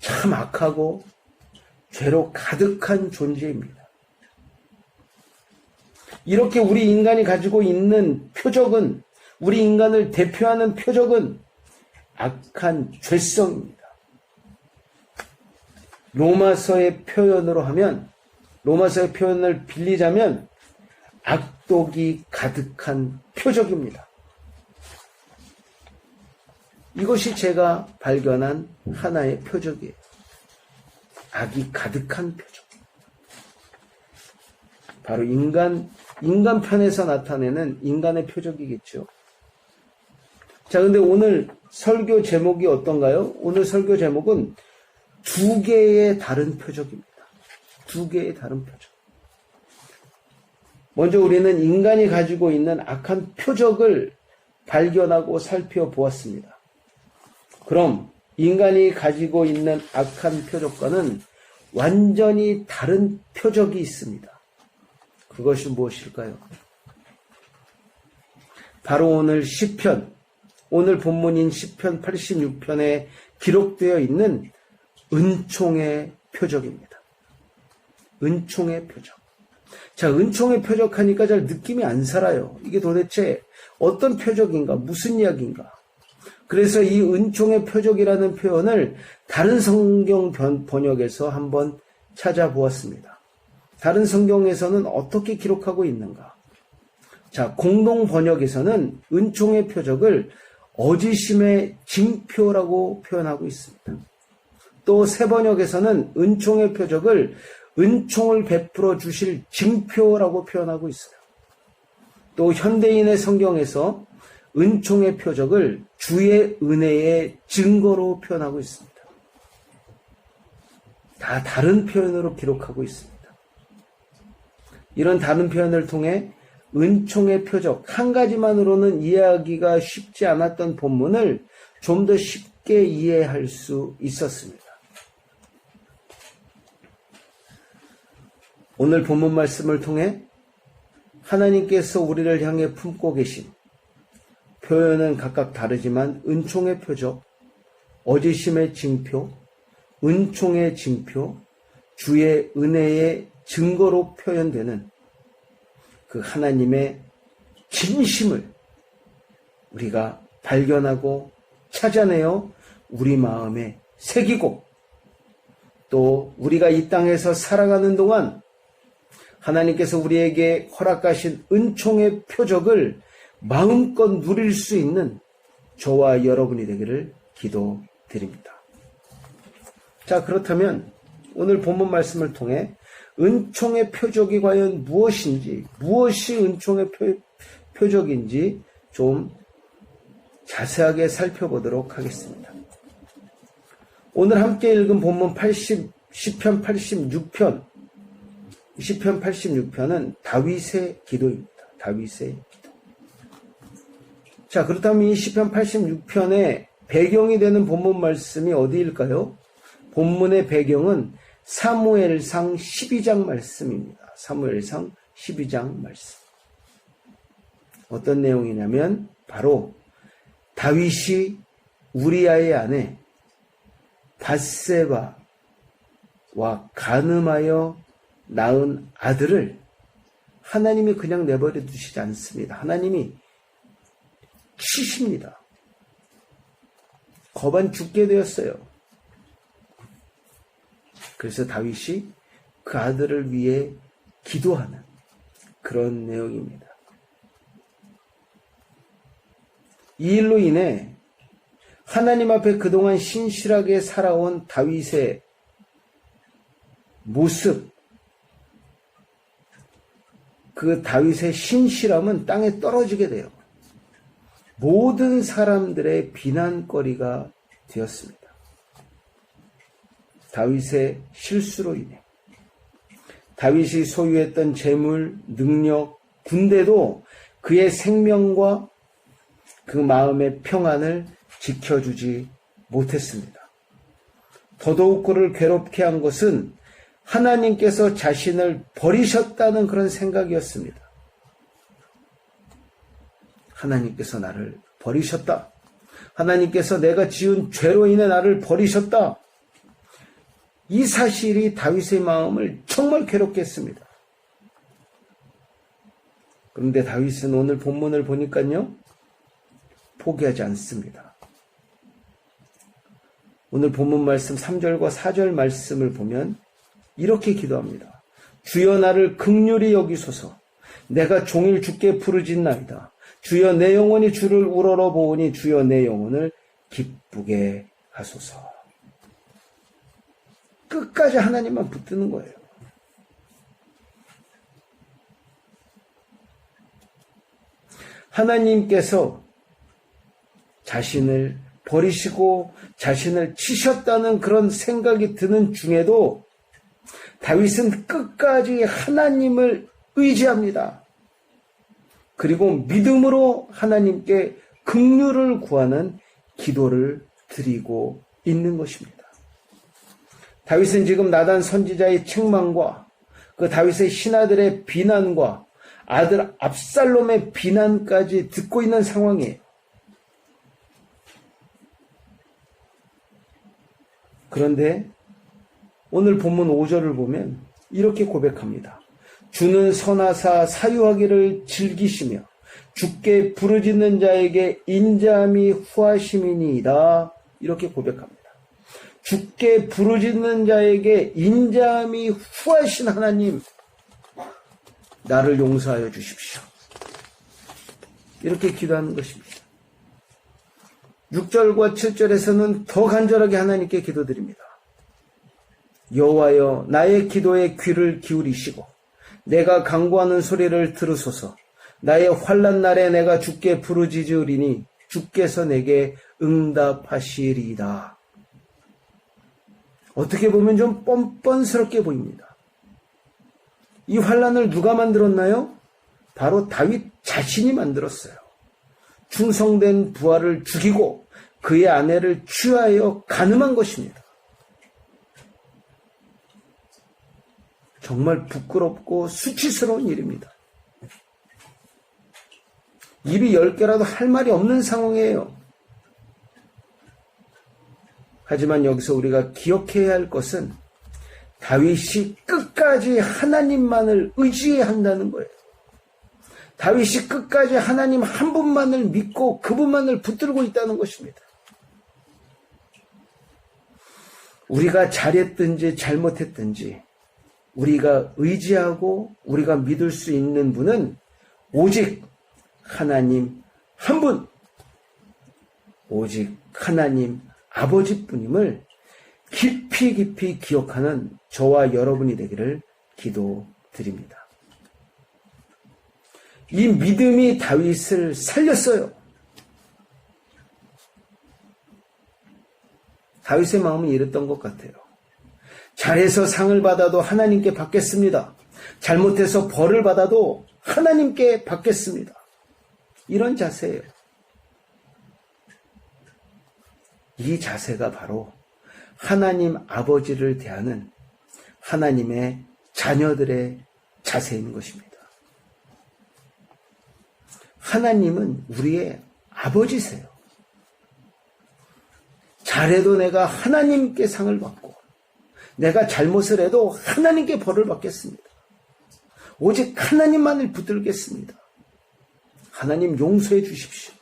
참 악하고 죄로 가득한 존재입니다. 이렇게 우리 인간이 가지고 있는 표적은, 우리 인간을 대표하는 표적은 악한 죄성입니다. 로마서의 표현을 빌리자면 악독이 가득한 표적입니다. 이것이 제가 발견한 하나의 표적이에요. 악이 가득한 표적. 바로 인간 편에서 나타내는 인간의 표적이겠죠. 자, 근데 오늘 설교 제목이 어떤가요? 오늘 설교 제목은 두 개의 다른 표적입니다. 두 개의 다른 표적. 먼저 우리는 인간이 가지고 있는 악한 표적을 발견하고 살펴보았습니다. 그럼 인간이 가지고 있는 악한 표적과는 완전히 다른 표적이 있습니다. 그것이 무엇일까요? 바로 오늘 시편, 오늘 본문인 시편 86편에 기록되어 있는 은총의 표적입니다. 은총의 표적. 자, 은총의 표적 하니까 잘 느낌이 안 살아요. 이게 도대체 어떤 표적인가, 무슨 이야기인가. 그래서 이 은총의 표적이라는 표현을 다른 성경 번역에서 한번 찾아보았습니다. 다른 성경에서는 어떻게 기록하고 있는가? 자, 공동 번역에서는 은총의 표적을 어지심의 징표라고 표현하고 있습니다. 또 새 번역에서는 은총의 표적을 은총을 베풀어 주실 징표라고 표현하고 있어요. 또 현대인의 성경에서 은총의 표적을 주의 은혜의 증거로 표현하고 있습니다. 다 다른 표현으로 기록하고 있습니다. 이런 다른 표현을 통해 은총의 표적 한 가지만으로는 이해하기가 쉽지 않았던 본문을 좀 더 쉽게 이해할 수 있었습니다. 오늘 본문 말씀을 통해 하나님께서 우리를 향해 품고 계신 표현은 각각 다르지만 은총의 표적, 어지심의 징표, 은총의 징표, 주의 은혜의 증거로 표현되는 그 하나님의 진심을 우리가 발견하고 찾아내어 우리 마음에 새기고 또 우리가 이 땅에서 살아가는 동안 하나님께서 우리에게 허락하신 은총의 표적을 마음껏 누릴 수 있는 저와 여러분이 되기를 기도드립니다. 자, 그렇다면 오늘 본문 말씀을 통해 은총의 표적이 과연 무엇인지, 무엇이 은총의 표적인지 좀 자세하게 살펴보도록 하겠습니다. 오늘 함께 읽은 본문 10편 86편, 10편 86편은 다윗의 기도입니다. 다윗의 기도. 자, 그렇다면 이 10편 86편의 배경이 되는 본문 말씀이 어디일까요? 본문의 배경은 사무엘상 12장 말씀입니다. 사무엘상 12장 말씀. 어떤 내용이냐면 바로 다윗이 우리아의 아내 밧세바와 간음하여 낳은 아들을 하나님이 그냥 내버려 두시지 않습니다. 하나님이 치십니다. 거반 죽게 되었어요. 그래서 다윗이 그 아들을 위해 기도하는 그런 내용입니다. 이 일로 인해 하나님 앞에 그동안 신실하게 살아온 다윗의 모습, 그 다윗의 신실함은 땅에 떨어지게 돼요. 모든 사람들의 비난거리가 되었습니다. 다윗의 실수로 인해 다윗이 소유했던 재물, 능력, 군대도 그의 생명과 그 마음의 평안을 지켜주지 못했습니다. 더더욱 그를 괴롭게 한 것은 하나님께서 자신을 버리셨다는 그런 생각이었습니다. 하나님께서 나를 버리셨다. 하나님께서 내가 지은 죄로 인해 나를 버리셨다. 이 사실이 다윗의 마음을 정말 괴롭게 했습니다. 그런데 다윗은 오늘 본문을 보니까요, 포기하지 않습니다. 오늘 본문 말씀 3절과 4절 말씀을 보면 이렇게 기도합니다. 주여 나를 긍휼히 여기소서. 내가 종일 주께 부르짖나이다. 주여 내 영혼이 주를 우러러 보오니 주여 내 영혼을 기쁘게 하소서. 끝까지 하나님만 붙드는 거예요. 하나님께서 자신을 버리시고 자신을 치셨다는 그런 생각이 드는 중에도 다윗은 끝까지 하나님을 의지합니다. 그리고 믿음으로 하나님께 긍휼을 구하는 기도를 드리고 있는 것입니다. 다윗은 지금 나단 선지자의 책망과 그 다윗의 신하들의 비난과 아들 압살롬의 비난까지 듣고 있는 상황이에요. 그런데 오늘 본문 5절을 보면 이렇게 고백합니다. 주는 선하사 사유하기를 즐기시며 주께 부르짖는 자에게 인자함이 후하심이니이다. 이렇게 고백합니다. 주께 부르짖는 자에게 인자함이 후하신 하나님, 나를 용서하여 주십시오. 이렇게 기도하는 것입니다. 6절과 7절에서는 더 간절하게 하나님께 기도드립니다. 여호와여 나의 기도에 귀를 기울이시고 내가 간구하는 소리를 들으소서. 나의 환난 날에 내가 주께 부르짖으리니 주께서 내게 응답하시리이다. 어떻게 보면 좀 뻔뻔스럽게 보입니다. 이 환난을 누가 만들었나요? 바로 다윗 자신이 만들었어요. 충성된 부하를 죽이고 그의 아내를 취하여 간음한 것입니다. 정말 부끄럽고 수치스러운 일입니다. 입이 10개라도 할 말이 없는 상황이에요. 하지만 여기서 우리가 기억해야 할 것은 다윗이 끝까지 하나님만을 의지해야 한다는 거예요. 다윗이 끝까지 하나님 한 분만을 믿고 그분만을 붙들고 있다는 것입니다. 우리가 잘했든지 잘못했든지 우리가 의지하고 우리가 믿을 수 있는 분은 오직 하나님 한 분, 오직 하나님 아버지뿐임을 깊이 깊이 기억하는 저와 여러분이 되기를 기도드립니다. 이 믿음이 다윗을 살렸어요. 다윗의 마음은 이랬던 것 같아요. 잘해서 상을 받아도 하나님께 받겠습니다. 잘못해서 벌을 받아도 하나님께 받겠습니다. 이런 자세예요. 이 자세가 바로 하나님 아버지를 대하는 하나님의 자녀들의 자세인 것입니다. 하나님은 우리의 아버지세요. 잘해도 내가 하나님께 상을 받고 내가 잘못을 해도 하나님께 벌을 받겠습니다. 오직 하나님만을 붙들겠습니다. 하나님 용서해 주십시오.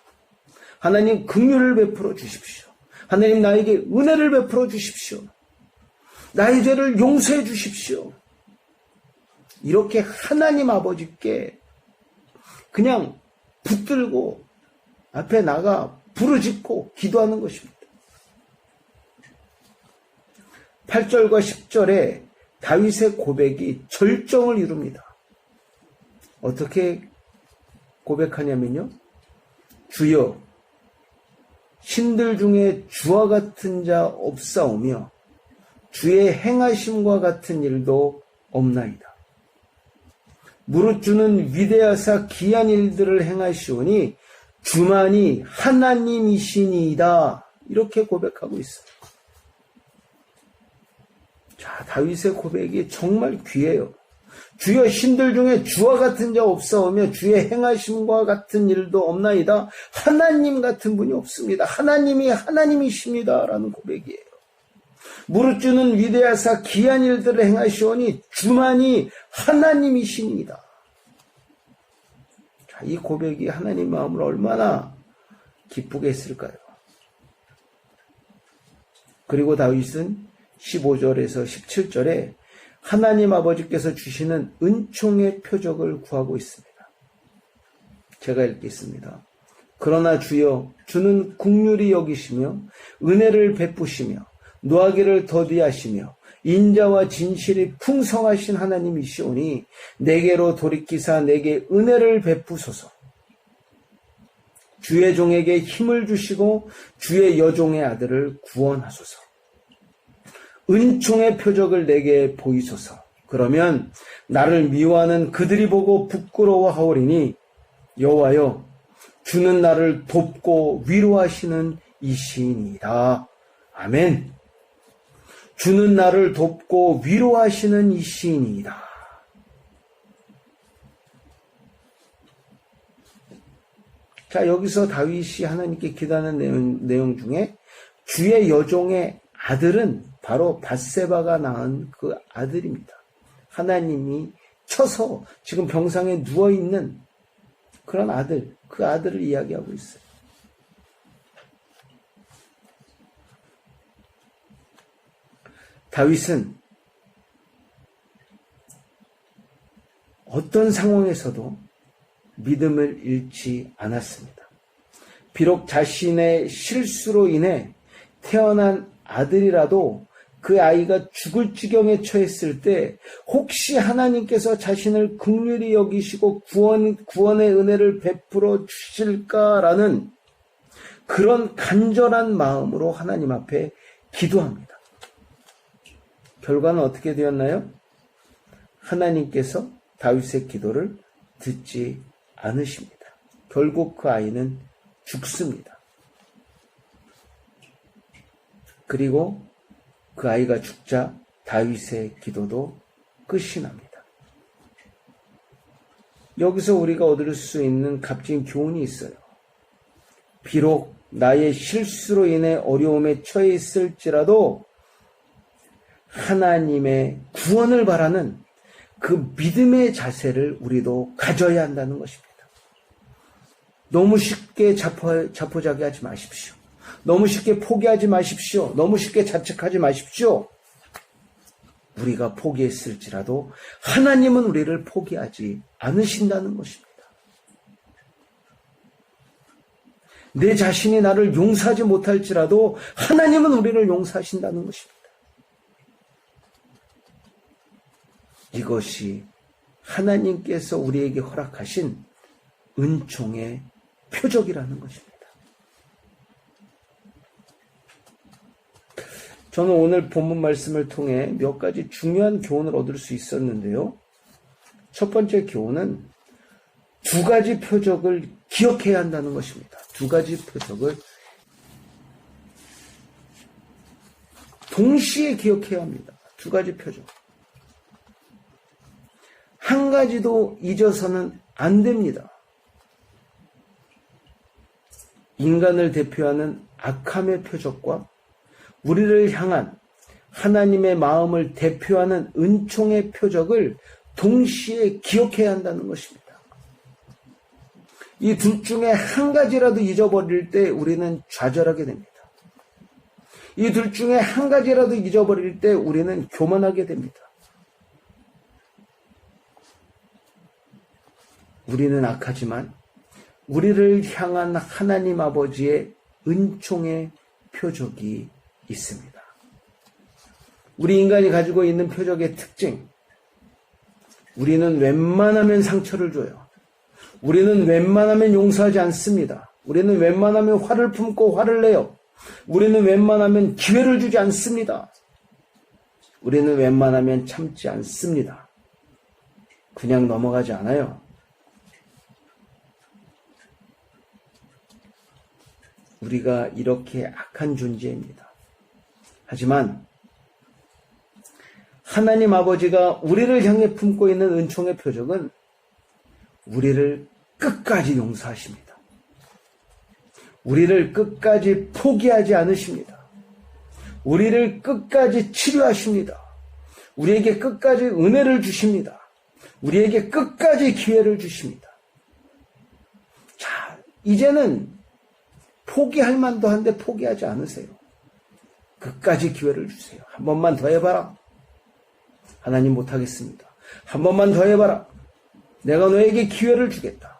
하나님 긍휼을 베풀어 주십시오. 하나님 나에게 은혜를 베풀어 주십시오. 나의 죄를 용서해 주십시오. 이렇게 하나님 아버지께 그냥 붙들고 앞에 나가 부르짖고 기도하는 것입니다. 8절과 10절에 다윗의 고백이 절정을 이룹니다. 어떻게 고백하냐면요. 주여 신들 중에 주와 같은 자 없사오며 주의 행하심과 같은 일도 없나이다. 무릇 주는 위대하사 기한 일들을 행하시오니 주만이 하나님이시니이다. 이렇게 고백하고 있어요. 자, 다윗의 고백이 정말 귀해요. 주여 신들 중에 주와 같은 자 없사오며 주의 행하심과 같은 일도 없나이다. 하나님 같은 분이 없습니다. 하나님이 하나님이십니다. 라는 고백이에요. 무릇 주는 위대하사 기한 일들을 행하시오니 주만이 하나님이시니이다. 자, 이 고백이 하나님 마음을 얼마나 기쁘게 했을까요? 그리고 다윗은 15절에서 17절에 하나님 아버지께서 주시는 은총의 표적을 구하고 있습니다. 제가 읽겠습니다. 그러나 주여 주는 긍휼히 여기시며 은혜를 베푸시며 노하기를 더디하시며 인자와 진실이 풍성하신 하나님이시오니 내게로 돌이키사 내게 은혜를 베푸소서. 주의 종에게 힘을 주시고 주의 여종의 아들을 구원하소서. 은총의 표적을 내게 보이소서. 그러면 나를 미워하는 그들이 보고 부끄러워하오리니 여호와여 주는 나를 돕고 위로하시는 이시니이다. 아멘. 주는 나를 돕고 위로하시는 이시니이다. 자, 여기서 다윗이 하나님께 기도하는 내용 중에 주의 여종의 아들은 바로 밧세바가 낳은 그 아들입니다. 하나님이 쳐서 지금 병상에 누워있는 그런 아들, 그 아들을 이야기하고 있어요. 다윗은 어떤 상황에서도 믿음을 잃지 않았습니다. 비록 자신의 실수로 인해 태어난 아들이라도 그 아이가 죽을 지경에 처했을 때 혹시 하나님께서 자신을 긍휼히 여기시고 구원의 은혜를 베풀어 주실까라는 그런 간절한 마음으로 하나님 앞에 기도합니다. 결과는 어떻게 되었나요? 하나님께서 다윗의 기도를 듣지 않으십니다. 결국 그 아이는 죽습니다. 그리고 그 아이가 죽자 다윗의 기도도 끝이 납니다. 여기서 우리가 얻을 수 있는 값진 교훈이 있어요. 비록 나의 실수로 인해 어려움에 처해 있을지라도 하나님의 구원을 바라는 그 믿음의 자세를 우리도 가져야 한다는 것입니다. 너무 쉽게 자포자기하지 마십시오. 너무 쉽게 포기하지 마십시오. 너무 쉽게 자책하지 마십시오. 우리가 포기했을지라도 하나님은 우리를 포기하지 않으신다는 것입니다. 내 자신이 나를 용서하지 못할지라도 하나님은 우리를 용서하신다는 것입니다. 이것이 하나님께서 우리에게 허락하신 은총의 표적이라는 것입니다. 저는 오늘 본문 말씀을 통해 몇 가지 중요한 교훈을 얻을 수 있었는데요. 첫 번째 교훈은 두 가지 표적을 기억해야 한다는 것입니다. 두 가지 표적을 동시에 기억해야 합니다. 두 가지 표적. 한 가지도 잊어서는 안 됩니다. 인간을 대표하는 악함의 표적과 우리를 향한 하나님의 마음을 대표하는 은총의 표적을 동시에 기억해야 한다는 것입니다. 이 둘 중에 한 가지라도 잊어버릴 때 우리는 좌절하게 됩니다. 이 둘 중에 한 가지라도 잊어버릴 때 우리는 교만하게 됩니다. 우리는 악하지만 우리를 향한 하나님 아버지의 은총의 표적이 있습니다. 우리 인간이 가지고 있는 표적의 특징, 우리는 웬만하면 상처를 줘요. 우리는 웬만하면 용서하지 않습니다. 우리는 웬만하면 화를 품고 화를 내요. 우리는 웬만하면 기회를 주지 않습니다. 우리는 웬만하면 참지 않습니다. 그냥 넘어가지 않아요. 우리가 이렇게 악한 존재입니다. 하지만 하나님 아버지가 우리를 향해 품고 있는 은총의 표적은 우리를 끝까지 용서하십니다. 우리를 끝까지 포기하지 않으십니다. 우리를 끝까지 치료하십니다. 우리에게 끝까지 은혜를 주십니다. 우리에게 끝까지 기회를 주십니다. 자, 이제는 포기할 만도 한데 포기하지 않으세요. 끝까지 기회를 주세요. 한 번만 더 해봐라. 하나님 못하겠습니다. 한 번만 더 해봐라. 내가 너에게 기회를 주겠다.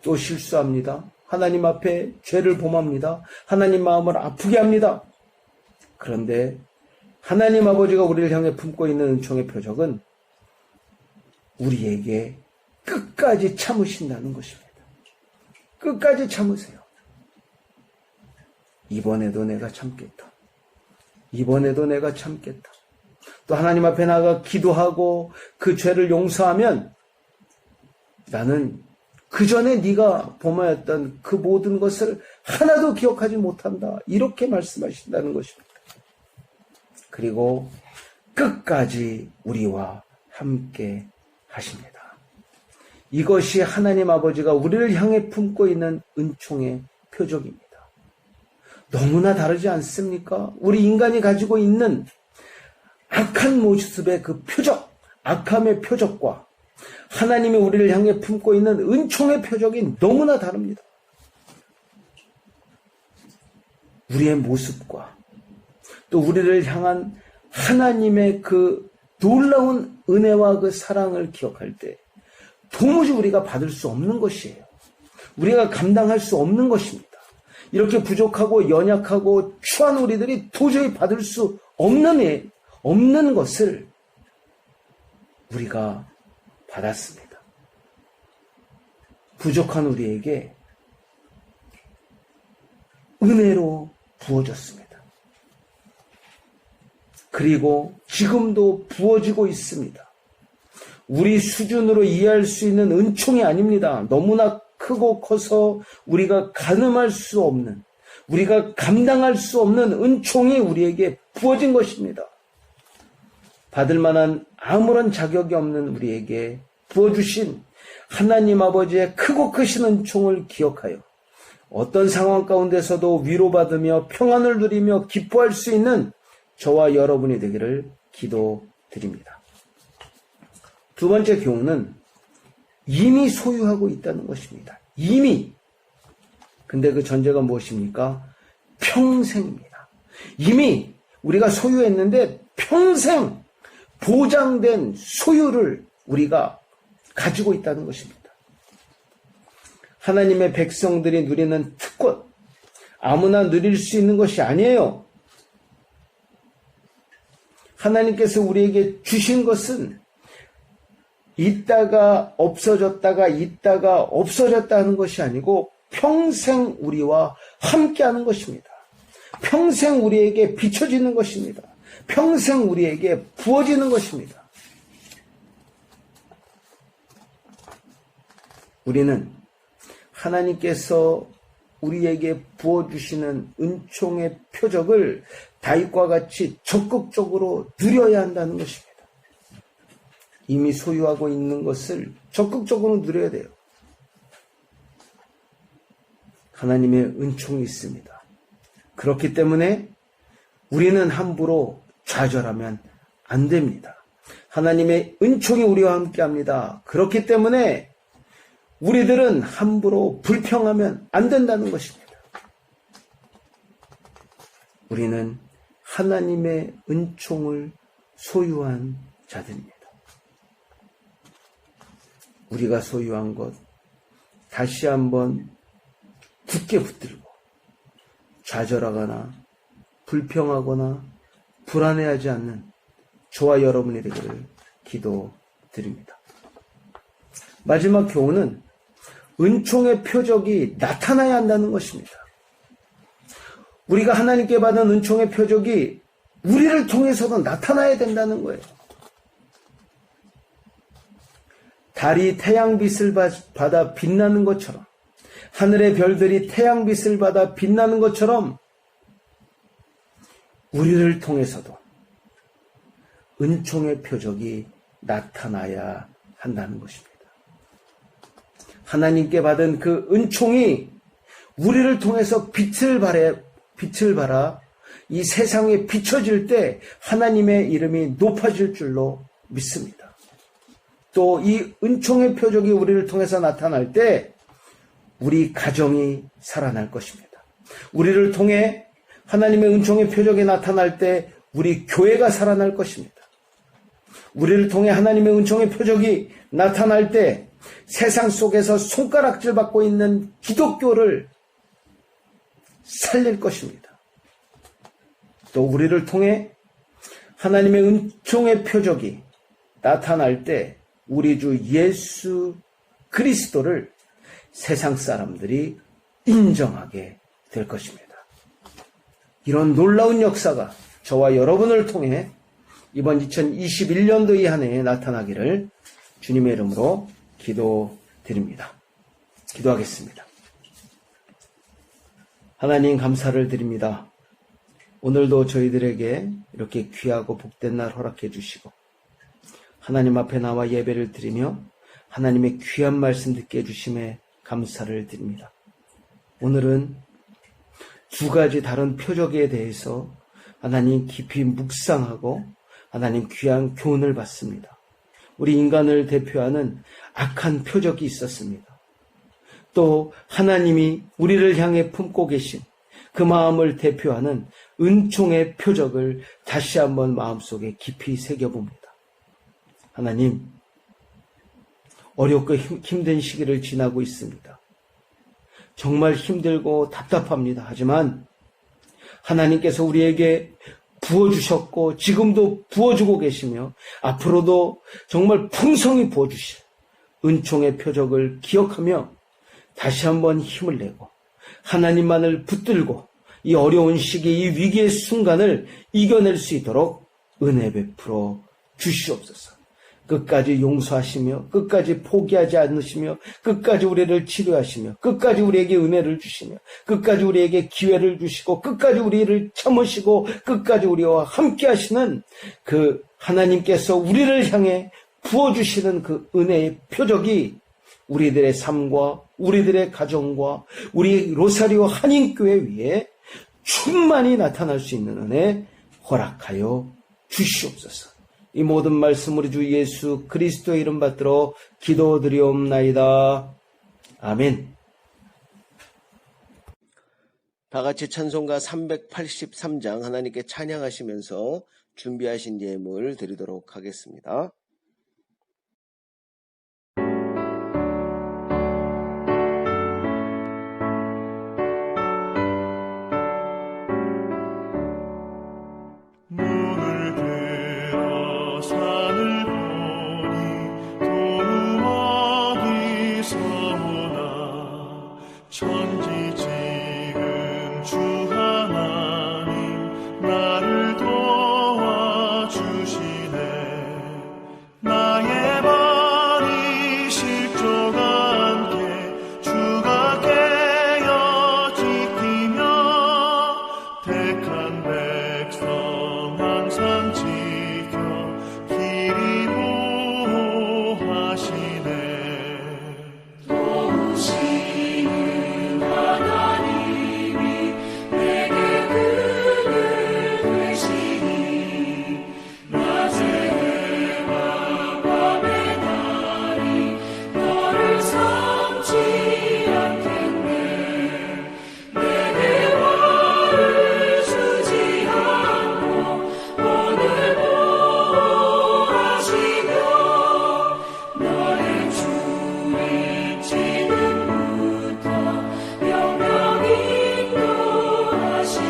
또 실수합니다. 하나님 앞에 죄를 범합니다. 하나님 마음을 아프게 합니다. 그런데 하나님 아버지가 우리를 향해 품고 있는 은총의 표적은 우리에게 끝까지 참으신다는 것입니다. 끝까지 참으세요. 이번에도 내가 참겠다. 이번에도 내가 참겠다. 또 하나님 앞에 나가 기도하고 그 죄를 용서하면 나는 그 전에 네가 범하였던 그 모든 것을 하나도 기억하지 못한다. 이렇게 말씀하신다는 것입니다. 그리고 끝까지 우리와 함께 하십니다. 이것이 하나님 아버지가 우리를 향해 품고 있는 은총의 표적입니다. 너무나 다르지 않습니까? 우리 인간이 가지고 있는 악한 모습의 그 표적, 악함의 표적과 하나님이 우리를 향해 품고 있는 은총의 표적이 너무나 다릅니다. 우리의 모습과 또 우리를 향한 하나님의 그 놀라운 은혜와 그 사랑을 기억할 때 도무지 우리가 받을 수 없는 것이에요. 우리가 감당할 수 없는 것입니다. 이렇게 부족하고 연약하고 추한 우리들이 도저히 받을 수 없는 것을 우리가 받았습니다. 부족한 우리에게 은혜로 부어졌습니다. 그리고 지금도 부어지고 있습니다. 우리 수준으로 이해할 수 있는 은총이 아닙니다. 너무나 크고 커서 우리가 가늠할 수 없는, 우리가 감당할 수 없는 은총이 우리에게 부어진 것입니다. 받을 만한 아무런 자격이 없는 우리에게 부어주신 하나님 아버지의 크고 크신 은총을 기억하여 어떤 상황 가운데서도 위로받으며 평안을 누리며 기뻐할 수 있는 저와 여러분이 되기를 기도드립니다. 두 번째 교훈은 이미 소유하고 있다는 것입니다. 이미. 근데 그 전제가 무엇입니까? 평생입니다. 이미 우리가 소유했는데 평생 보장된 소유를 우리가 가지고 있다는 것입니다. 하나님의 백성들이 누리는 특권, 아무나 누릴 수 있는 것이 아니에요. 하나님께서 우리에게 주신 것은 있다가 없어졌다가 있다가 없어졌다 하는 것이 아니고 평생 우리와 함께하는 것입니다. 평생 우리에게 비춰지는 것입니다. 평생 우리에게 부어지는 것입니다. 우리는 하나님께서 우리에게 부어주시는 은총의 표적을 다윗과 같이 적극적으로 누려야 한다는 것입니다. 이미 소유하고 있는 것을 적극적으로 누려야 돼요. 하나님의 은총이 있습니다. 그렇기 때문에 우리는 함부로 좌절하면 안 됩니다. 하나님의 은총이 우리와 함께합니다. 그렇기 때문에 우리들은 함부로 불평하면 안 된다는 것입니다. 우리는 하나님의 은총을 소유한 자들입니다. 우리가 소유한 것 다시 한번 굳게 붙들고 좌절하거나 불평하거나 불안해하지 않는 저와 여러분이 되기를 기도드립니다. 마지막 교훈은 은총의 표적이 나타나야 한다는 것입니다. 우리가 하나님께 받은 은총의 표적이 우리를 통해서도 나타나야 된다는 거예요. 달이 태양빛을 받아 빛나는 것처럼, 하늘의 별들이 태양빛을 받아 빛나는 것처럼 우리를 통해서도 은총의 표적이 나타나야 한다는 것입니다. 하나님께 받은 그 은총이 우리를 통해서 빛을 발아 이 세상에 비춰질 때 하나님의 이름이 높아질 줄로 믿습니다. 또 이 은총의 표적이 우리를 통해서 나타날 때 우리 가정이 살아날 것입니다. 우리를 통해 하나님의 은총의 표적이 나타날 때 우리 교회가 살아날 것입니다. 우리를 통해 하나님의 은총의 표적이 나타날 때 세상 속에서 손가락질 받고 있는 기독교를 살릴 것입니다. 또 우리를 통해 하나님의 은총의 표적이 나타날 때 우리 주 예수 그리스도를 세상 사람들이 인정하게 될 것입니다. 이런 놀라운 역사가 저와 여러분을 통해 이번 2021년도 이 한 해에 나타나기를 주님의 이름으로 기도드립니다. 기도하겠습니다. 하나님 감사를 드립니다. 오늘도 저희들에게 이렇게 귀하고 복된 날 허락해 주시고 하나님 앞에 나와 예배를 드리며 하나님의 귀한 말씀 듣게 해주심에 감사를 드립니다. 오늘은 두 가지 다른 표적에 대해서 하나님 깊이 묵상하고 하나님 귀한 교훈을 받습니다. 우리 인간을 대표하는 악한 표적이 있었습니다. 또 하나님이 우리를 향해 품고 계신 그 마음을 대표하는 은총의 표적을 다시 한번 마음속에 깊이 새겨봅니다. 하나님, 어렵고 힘든 시기를 지나고 있습니다. 정말 힘들고 답답합니다. 하지만 하나님께서 우리에게 부어주셨고 지금도 부어주고 계시며 앞으로도 정말 풍성히 부어주실 은총의 표적을 기억하며 다시 한번 힘을 내고 하나님만을 붙들고 이 어려운 시기, 이 위기의 순간을 이겨낼 수 있도록 은혜 베풀어 주시옵소서. 끝까지 용서하시며 끝까지 포기하지 않으시며 끝까지 우리를 치료하시며 끝까지 우리에게 은혜를 주시며 끝까지 우리에게 기회를 주시고 끝까지 우리를 참으시고 끝까지 우리와 함께 하시는 그 하나님께서 우리를 향해 부어주시는 그 은혜의 표적이 우리들의 삶과 우리들의 가정과 우리 로사리오 한인교회 위에 충만히 나타날 수 있는 은혜 허락하여 주시옵소서. 이 모든 말씀 우리 주 예수 그리스도의 이름 받들어 기도드리옵나이다. 아멘. 다 같이 찬송가 383장 하나님께 찬양하시면서 준비하신 예물 드리도록 하겠습니다. 문을 천지지은 주 하나님 나를 도와주시네. 나의 발이 실족 않게 주가 깨어 지키며 택한 백성 항상 지켜 길이 보호하시네. 도우시는 하나님이 내게 그늘 되시니 낮의 해와 밤의 달이 너를 삼지 않겠네. 내게 화를 주지 않고 오늘 보호하시며 너의 주의 지금부터 영영 인도하시니.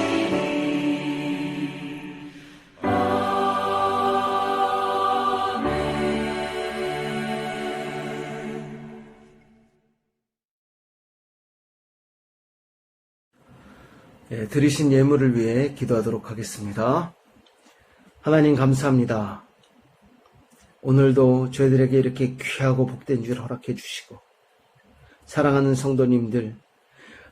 드리신 예물을 위해 기도하도록 하겠습니다. 하나님 감사합니다. 오늘도 저희들에게 이렇게 귀하고 복된 줄 허락해 주시고 사랑하는 성도님들,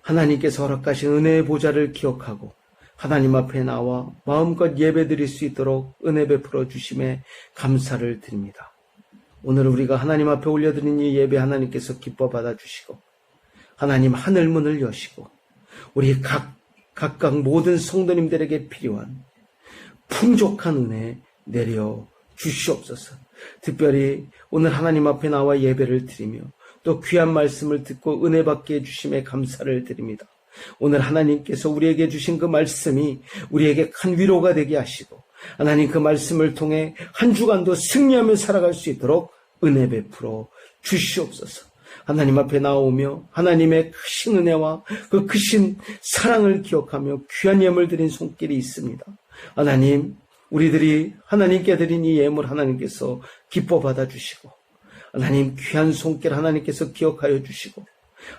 하나님께서 허락하신 은혜의 보좌를 기억하고 하나님 앞에 나와 마음껏 예배 드릴 수 있도록 은혜 베풀어 주심에 감사를 드립니다. 오늘 우리가 하나님 앞에 올려드린 이 예배 하나님께서 기뻐 받아주시고 하나님 하늘 문을 여시고 우리 각각 모든 성도님들에게 필요한 풍족한 은혜 내려 주시옵소서. 특별히 오늘 하나님 앞에 나와 예배를 드리며 또 귀한 말씀을 듣고 은혜 받게 해주심에 감사를 드립니다. 오늘 하나님께서 우리에게 주신 그 말씀이 우리에게 큰 위로가 되게 하시고 하나님 그 말씀을 통해 한 주간도 승리하며 살아갈 수 있도록 은혜 베풀어 주시옵소서. 하나님 앞에 나오며 하나님의 크신 은혜와 그 크신 사랑을 기억하며 귀한 예물 드린 손길이 있습니다. 하나님, 우리들이 하나님께 드린 이 예물 하나님께서 기뻐 받아주시고 하나님 귀한 손길 하나님께서 기억하여 주시고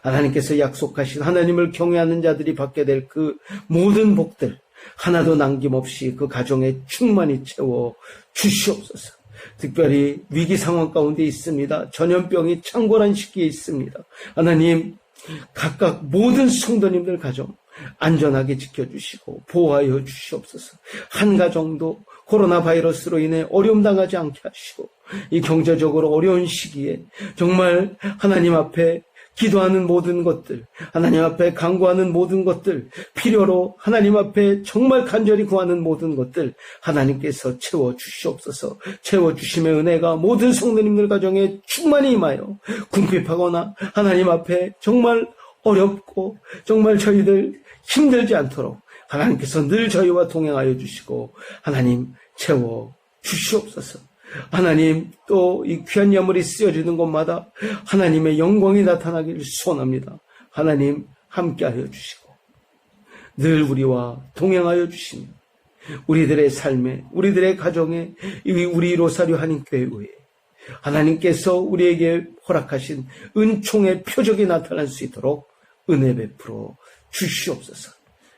하나님께서 약속하신 하나님을 경외하는 자들이 받게 될 그 모든 복들 하나도 남김없이 그 가정에 충만히 채워 주시옵소서. 특별히 위기 상황 가운데 있습니다. 전염병이 창궐한 시기에 있습니다. 하나님, 각각 모든 성도님들 가정 안전하게 지켜주시고 보호하여 주시옵소서. 한 가정도 코로나 바이러스로 인해 어려움 당하지 않게 하시고 이 경제적으로 어려운 시기에 정말 하나님 앞에 기도하는 모든 것들, 하나님 앞에 간구하는 모든 것들, 필요로 하나님 앞에 정말 간절히 구하는 모든 것들 하나님께서 채워주시옵소서. 채워주심의 은혜가 모든 성도님들 가정에 충만히 임하여 궁핍하거나 하나님 앞에 정말 어렵고 정말 저희들 힘들지 않도록 하나님께서 늘 저희와 동행하여 주시고 하나님 채워주시옵소서. 하나님, 또 이 귀한 예물이 쓰여지는 곳마다 하나님의 영광이 나타나기를 소원합니다. 하나님 함께하여 주시고 늘 우리와 동행하여 주시며 우리들의 삶에, 우리들의 가정에, 우리 로사rio 한인교회에 하나님께서 우리에게 허락하신 은총의 표적이 나타날 수 있도록 은혜 베풀어 주시옵소서.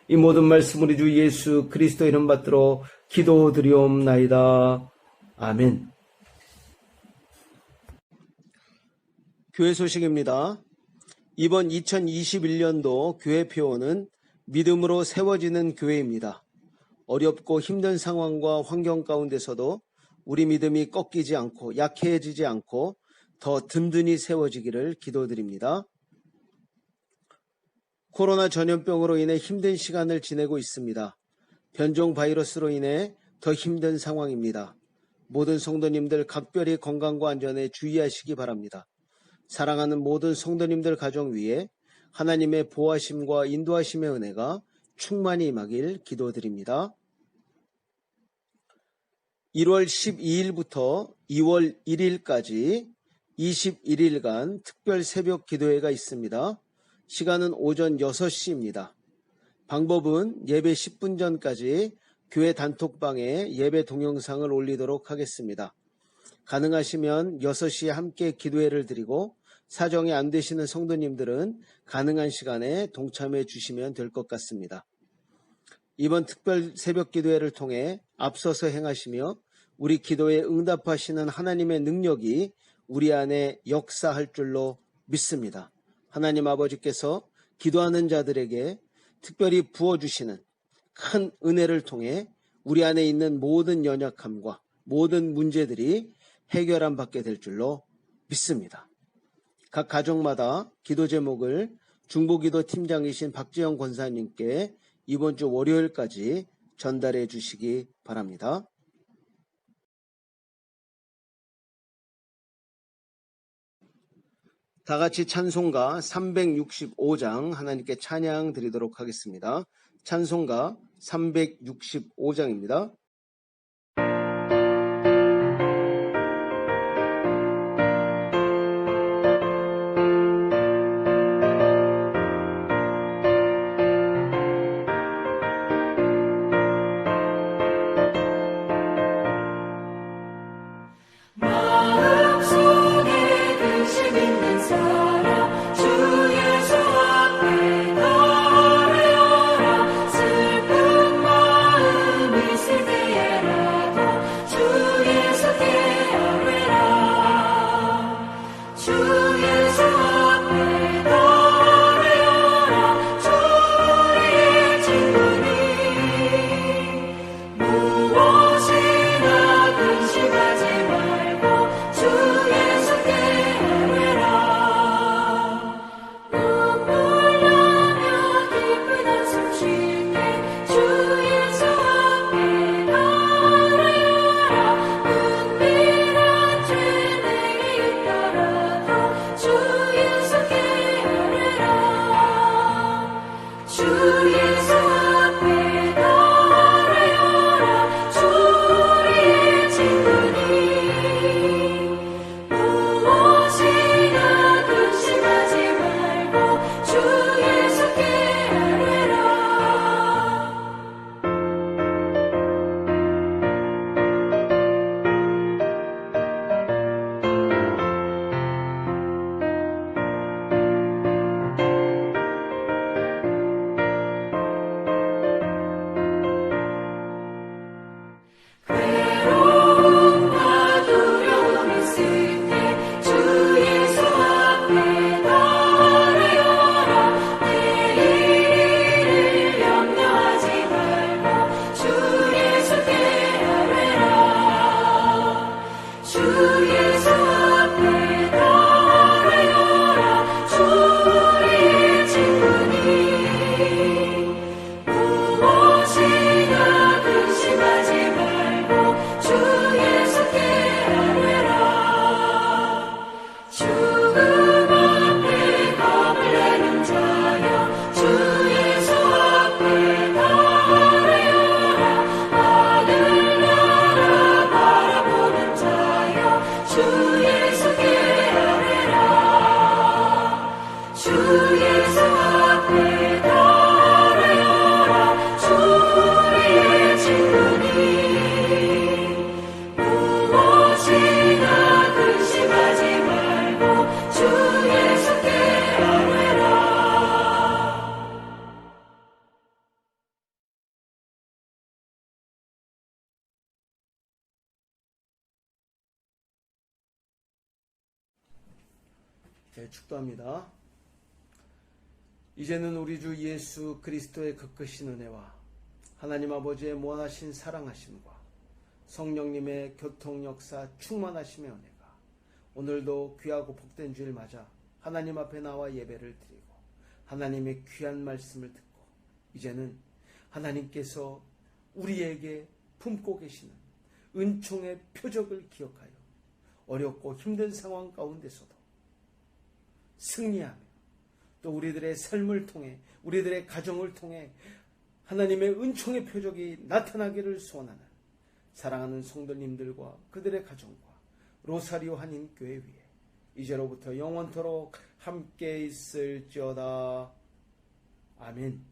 이 모든 말씀 우리 주 예수 그리스도 이름 받들어 기도드리옵나이다. 아멘. 교회 소식입니다. 이번 2021년도 교회 표어는 믿음으로 세워지는 교회입니다. 어렵고 힘든 상황과 환경 가운데서도 우리 믿음이 꺾이지 않고 약해지지 않고 더 든든히 세워지기를 기도드립니다. 코로나 전염병으로 인해 힘든 시간을 지내고 있습니다. 변종 바이러스로 인해 더 힘든 상황입니다. 모든 성도님들 각별히 건강과 안전에 주의하시기 바랍니다. 사랑하는 모든 성도님들 가정 위에 하나님의 보호하심과 인도하심의 은혜가 충만히 임하길 기도드립니다. 1월 12일부터 2월 1일까지 21일간 특별 새벽 기도회가 있습니다. 시간은 오전 6시입니다. 방법은 예배 10분 전까지 교회 단톡방에 예배 동영상을 올리도록 하겠습니다. 가능하시면 6시에 함께 기도회를 드리고 사정이 안 되시는 성도님들은 가능한 시간에 동참해 주시면 될 것 같습니다. 이번 특별 새벽 기도회를 통해 앞서서 행하시며 우리 기도에 응답하시는 하나님의 능력이 우리 안에 역사할 줄로 믿습니다. 하나님 아버지께서 기도하는 자들에게 특별히 부어주시는 큰 은혜를 통해 우리 안에 있는 모든 연약함과 모든 문제들이 해결함 받게 될 줄로 믿습니다. 각 가정마다 기도 제목을 중보기도 팀장이신 박지영 권사님께 이번 주 월요일까지 전달해 주시기 바랍니다. 다 같이 찬송가 365장 하나님께 찬양 드리도록 하겠습니다. 찬송가 365장입니다. 마음속에 근심 있는 사람 주 예수 앞에 나아가라. 슬픈 마음 있을 때에라도 주 예수께 아뢰라. 주 예수 앞에 나아가라. 주 우리의 친구니 무엇이나 근심하지 말고 주 예수께 아뢰라. 눈물 나며 깊은 한숨 쉴 때 주 예수 앞에 나아가라. 은밀한 죄 내게 있더라도 주 예수께 아뢰라. 주 예수 앞에 나아가라. 주 우리의 친구니 무엇이나 근심하지 말고 주 예수께 아뢰라. 괴로움과 두려움 있을 때 주 예수 앞에 나아가라. 내일을 염려하지 말고 주 예수께 아뢰라. 주 예수 앞에 나아가라. 주 우리의 친구니 무엇이나 근심하지 말고 주 예수께 아뢰라. 죽음 앞에 겁을 내는 자여 주 예수 앞에 나아가라. 하늘나라 바라보는 자여 주 예수께 아뢰라. 주 예수 앞에 나아가라. 주 우리의 친구니 무엇이나 근심하지 말고 주 예수께 아뢰라. 네, 축도합니다. 이제는 우리 주 예수 그리스도의 그 크신 은혜와 하나님 아버지의 무한하신 사랑하심과 성령님의 교통 역사 충만하심의 은혜가 오늘도 귀하고 복된 주일 맞아 하나님 앞에 나와 예배를 드리고 하나님의 귀한 말씀을 듣고 이제는 하나님께서 우리에게 품고 계시는 은총의 표적을 기억하여 어렵고 힘든 상황 가운데서도 승리하며 또 우리들의 삶을 통해 우리들의 가정을 통해 하나님의 은총의 표적이 나타나기를 소원하는 사랑하는 성도님들과 그들의 가정과 로사리오 한인교회 위에 이제로부터 영원토록 함께 있을지어다. 아멘.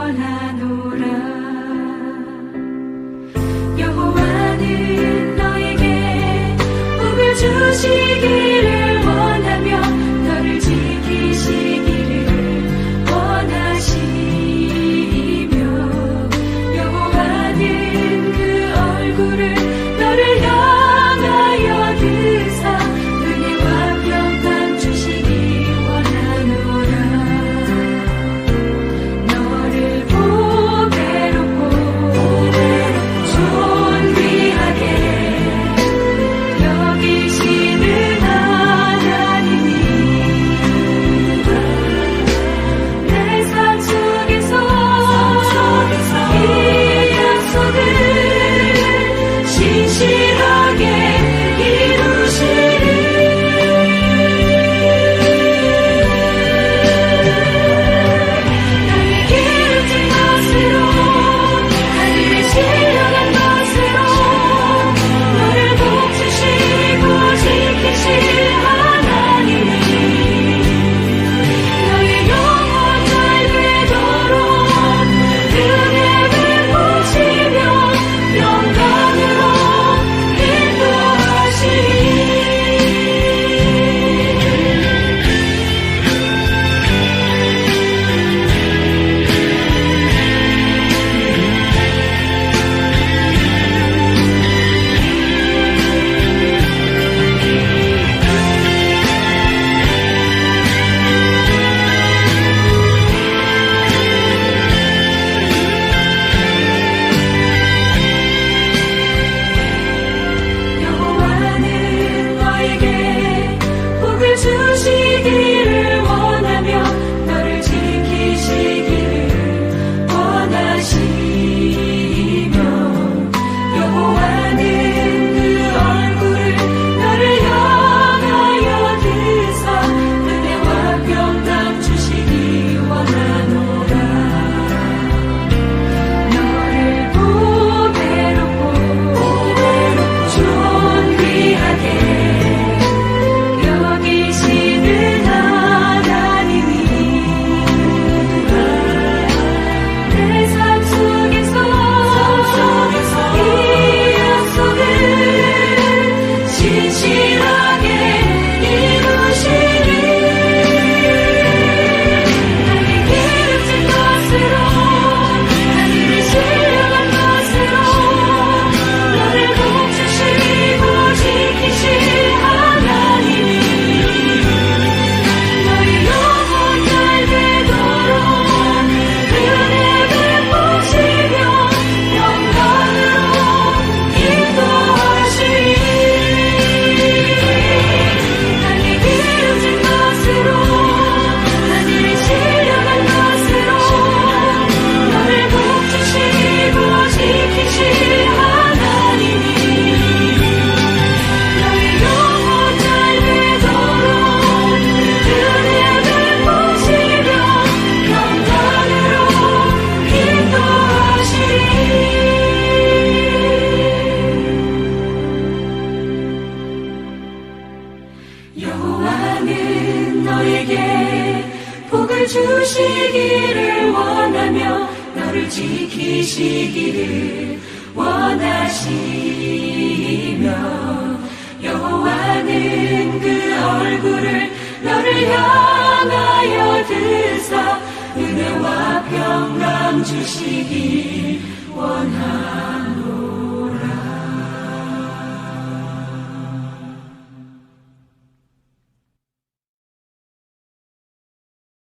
원하노라. 여호와는 너에게 복을 주시기를 원하며 너를 지키시기를 원하시며 여호와는 그 얼굴을 너를 향하여 드사 은혜와 평강 주시기 원하노라. 너를 보배롭고 존귀하게 여기시는 하나님이 내 삶 속에서 이 약속을 신실하게 이루시리. 나의 기름진 것으로 하늘의 신령한 것으로 너를 복주시고 지키실 하나님이 너의 영혼 잘 되도록 은혜 베푸시며 영광으로 인도하시리. 여호와는 너에게 복을 주시기를 원하며 너를 지키시기를 원하시며 여호와는 그 얼굴을 너를 향하여 드사 은혜와 평강 주시기 원하노라. 너를 보배롭고 존귀하게 여기시는 하나님이 내 삶 속에서 이 약속을 신실하게 이루시리. 나의 기름진 것으로 하늘의 신령한 것으로 너를 복주시고 지키실 하나님이 너의 영혼 잘 되도록 은혜 베푸시며 영광으로 인도하시리. 나의 기름진 것으로 하늘의 신령한 것으로 너를 복주시고 지키실 하나님이 너의 영혼 잘 되도록 은혜 베푸시며 영광으로 인도하시리. 여호와는 너에게 복을 주시기를 원하며 너를 지키시기를 원하시며 여호와는 그 얼굴을 너를 향하여 드사 은혜와 평강 주시기 원하노라.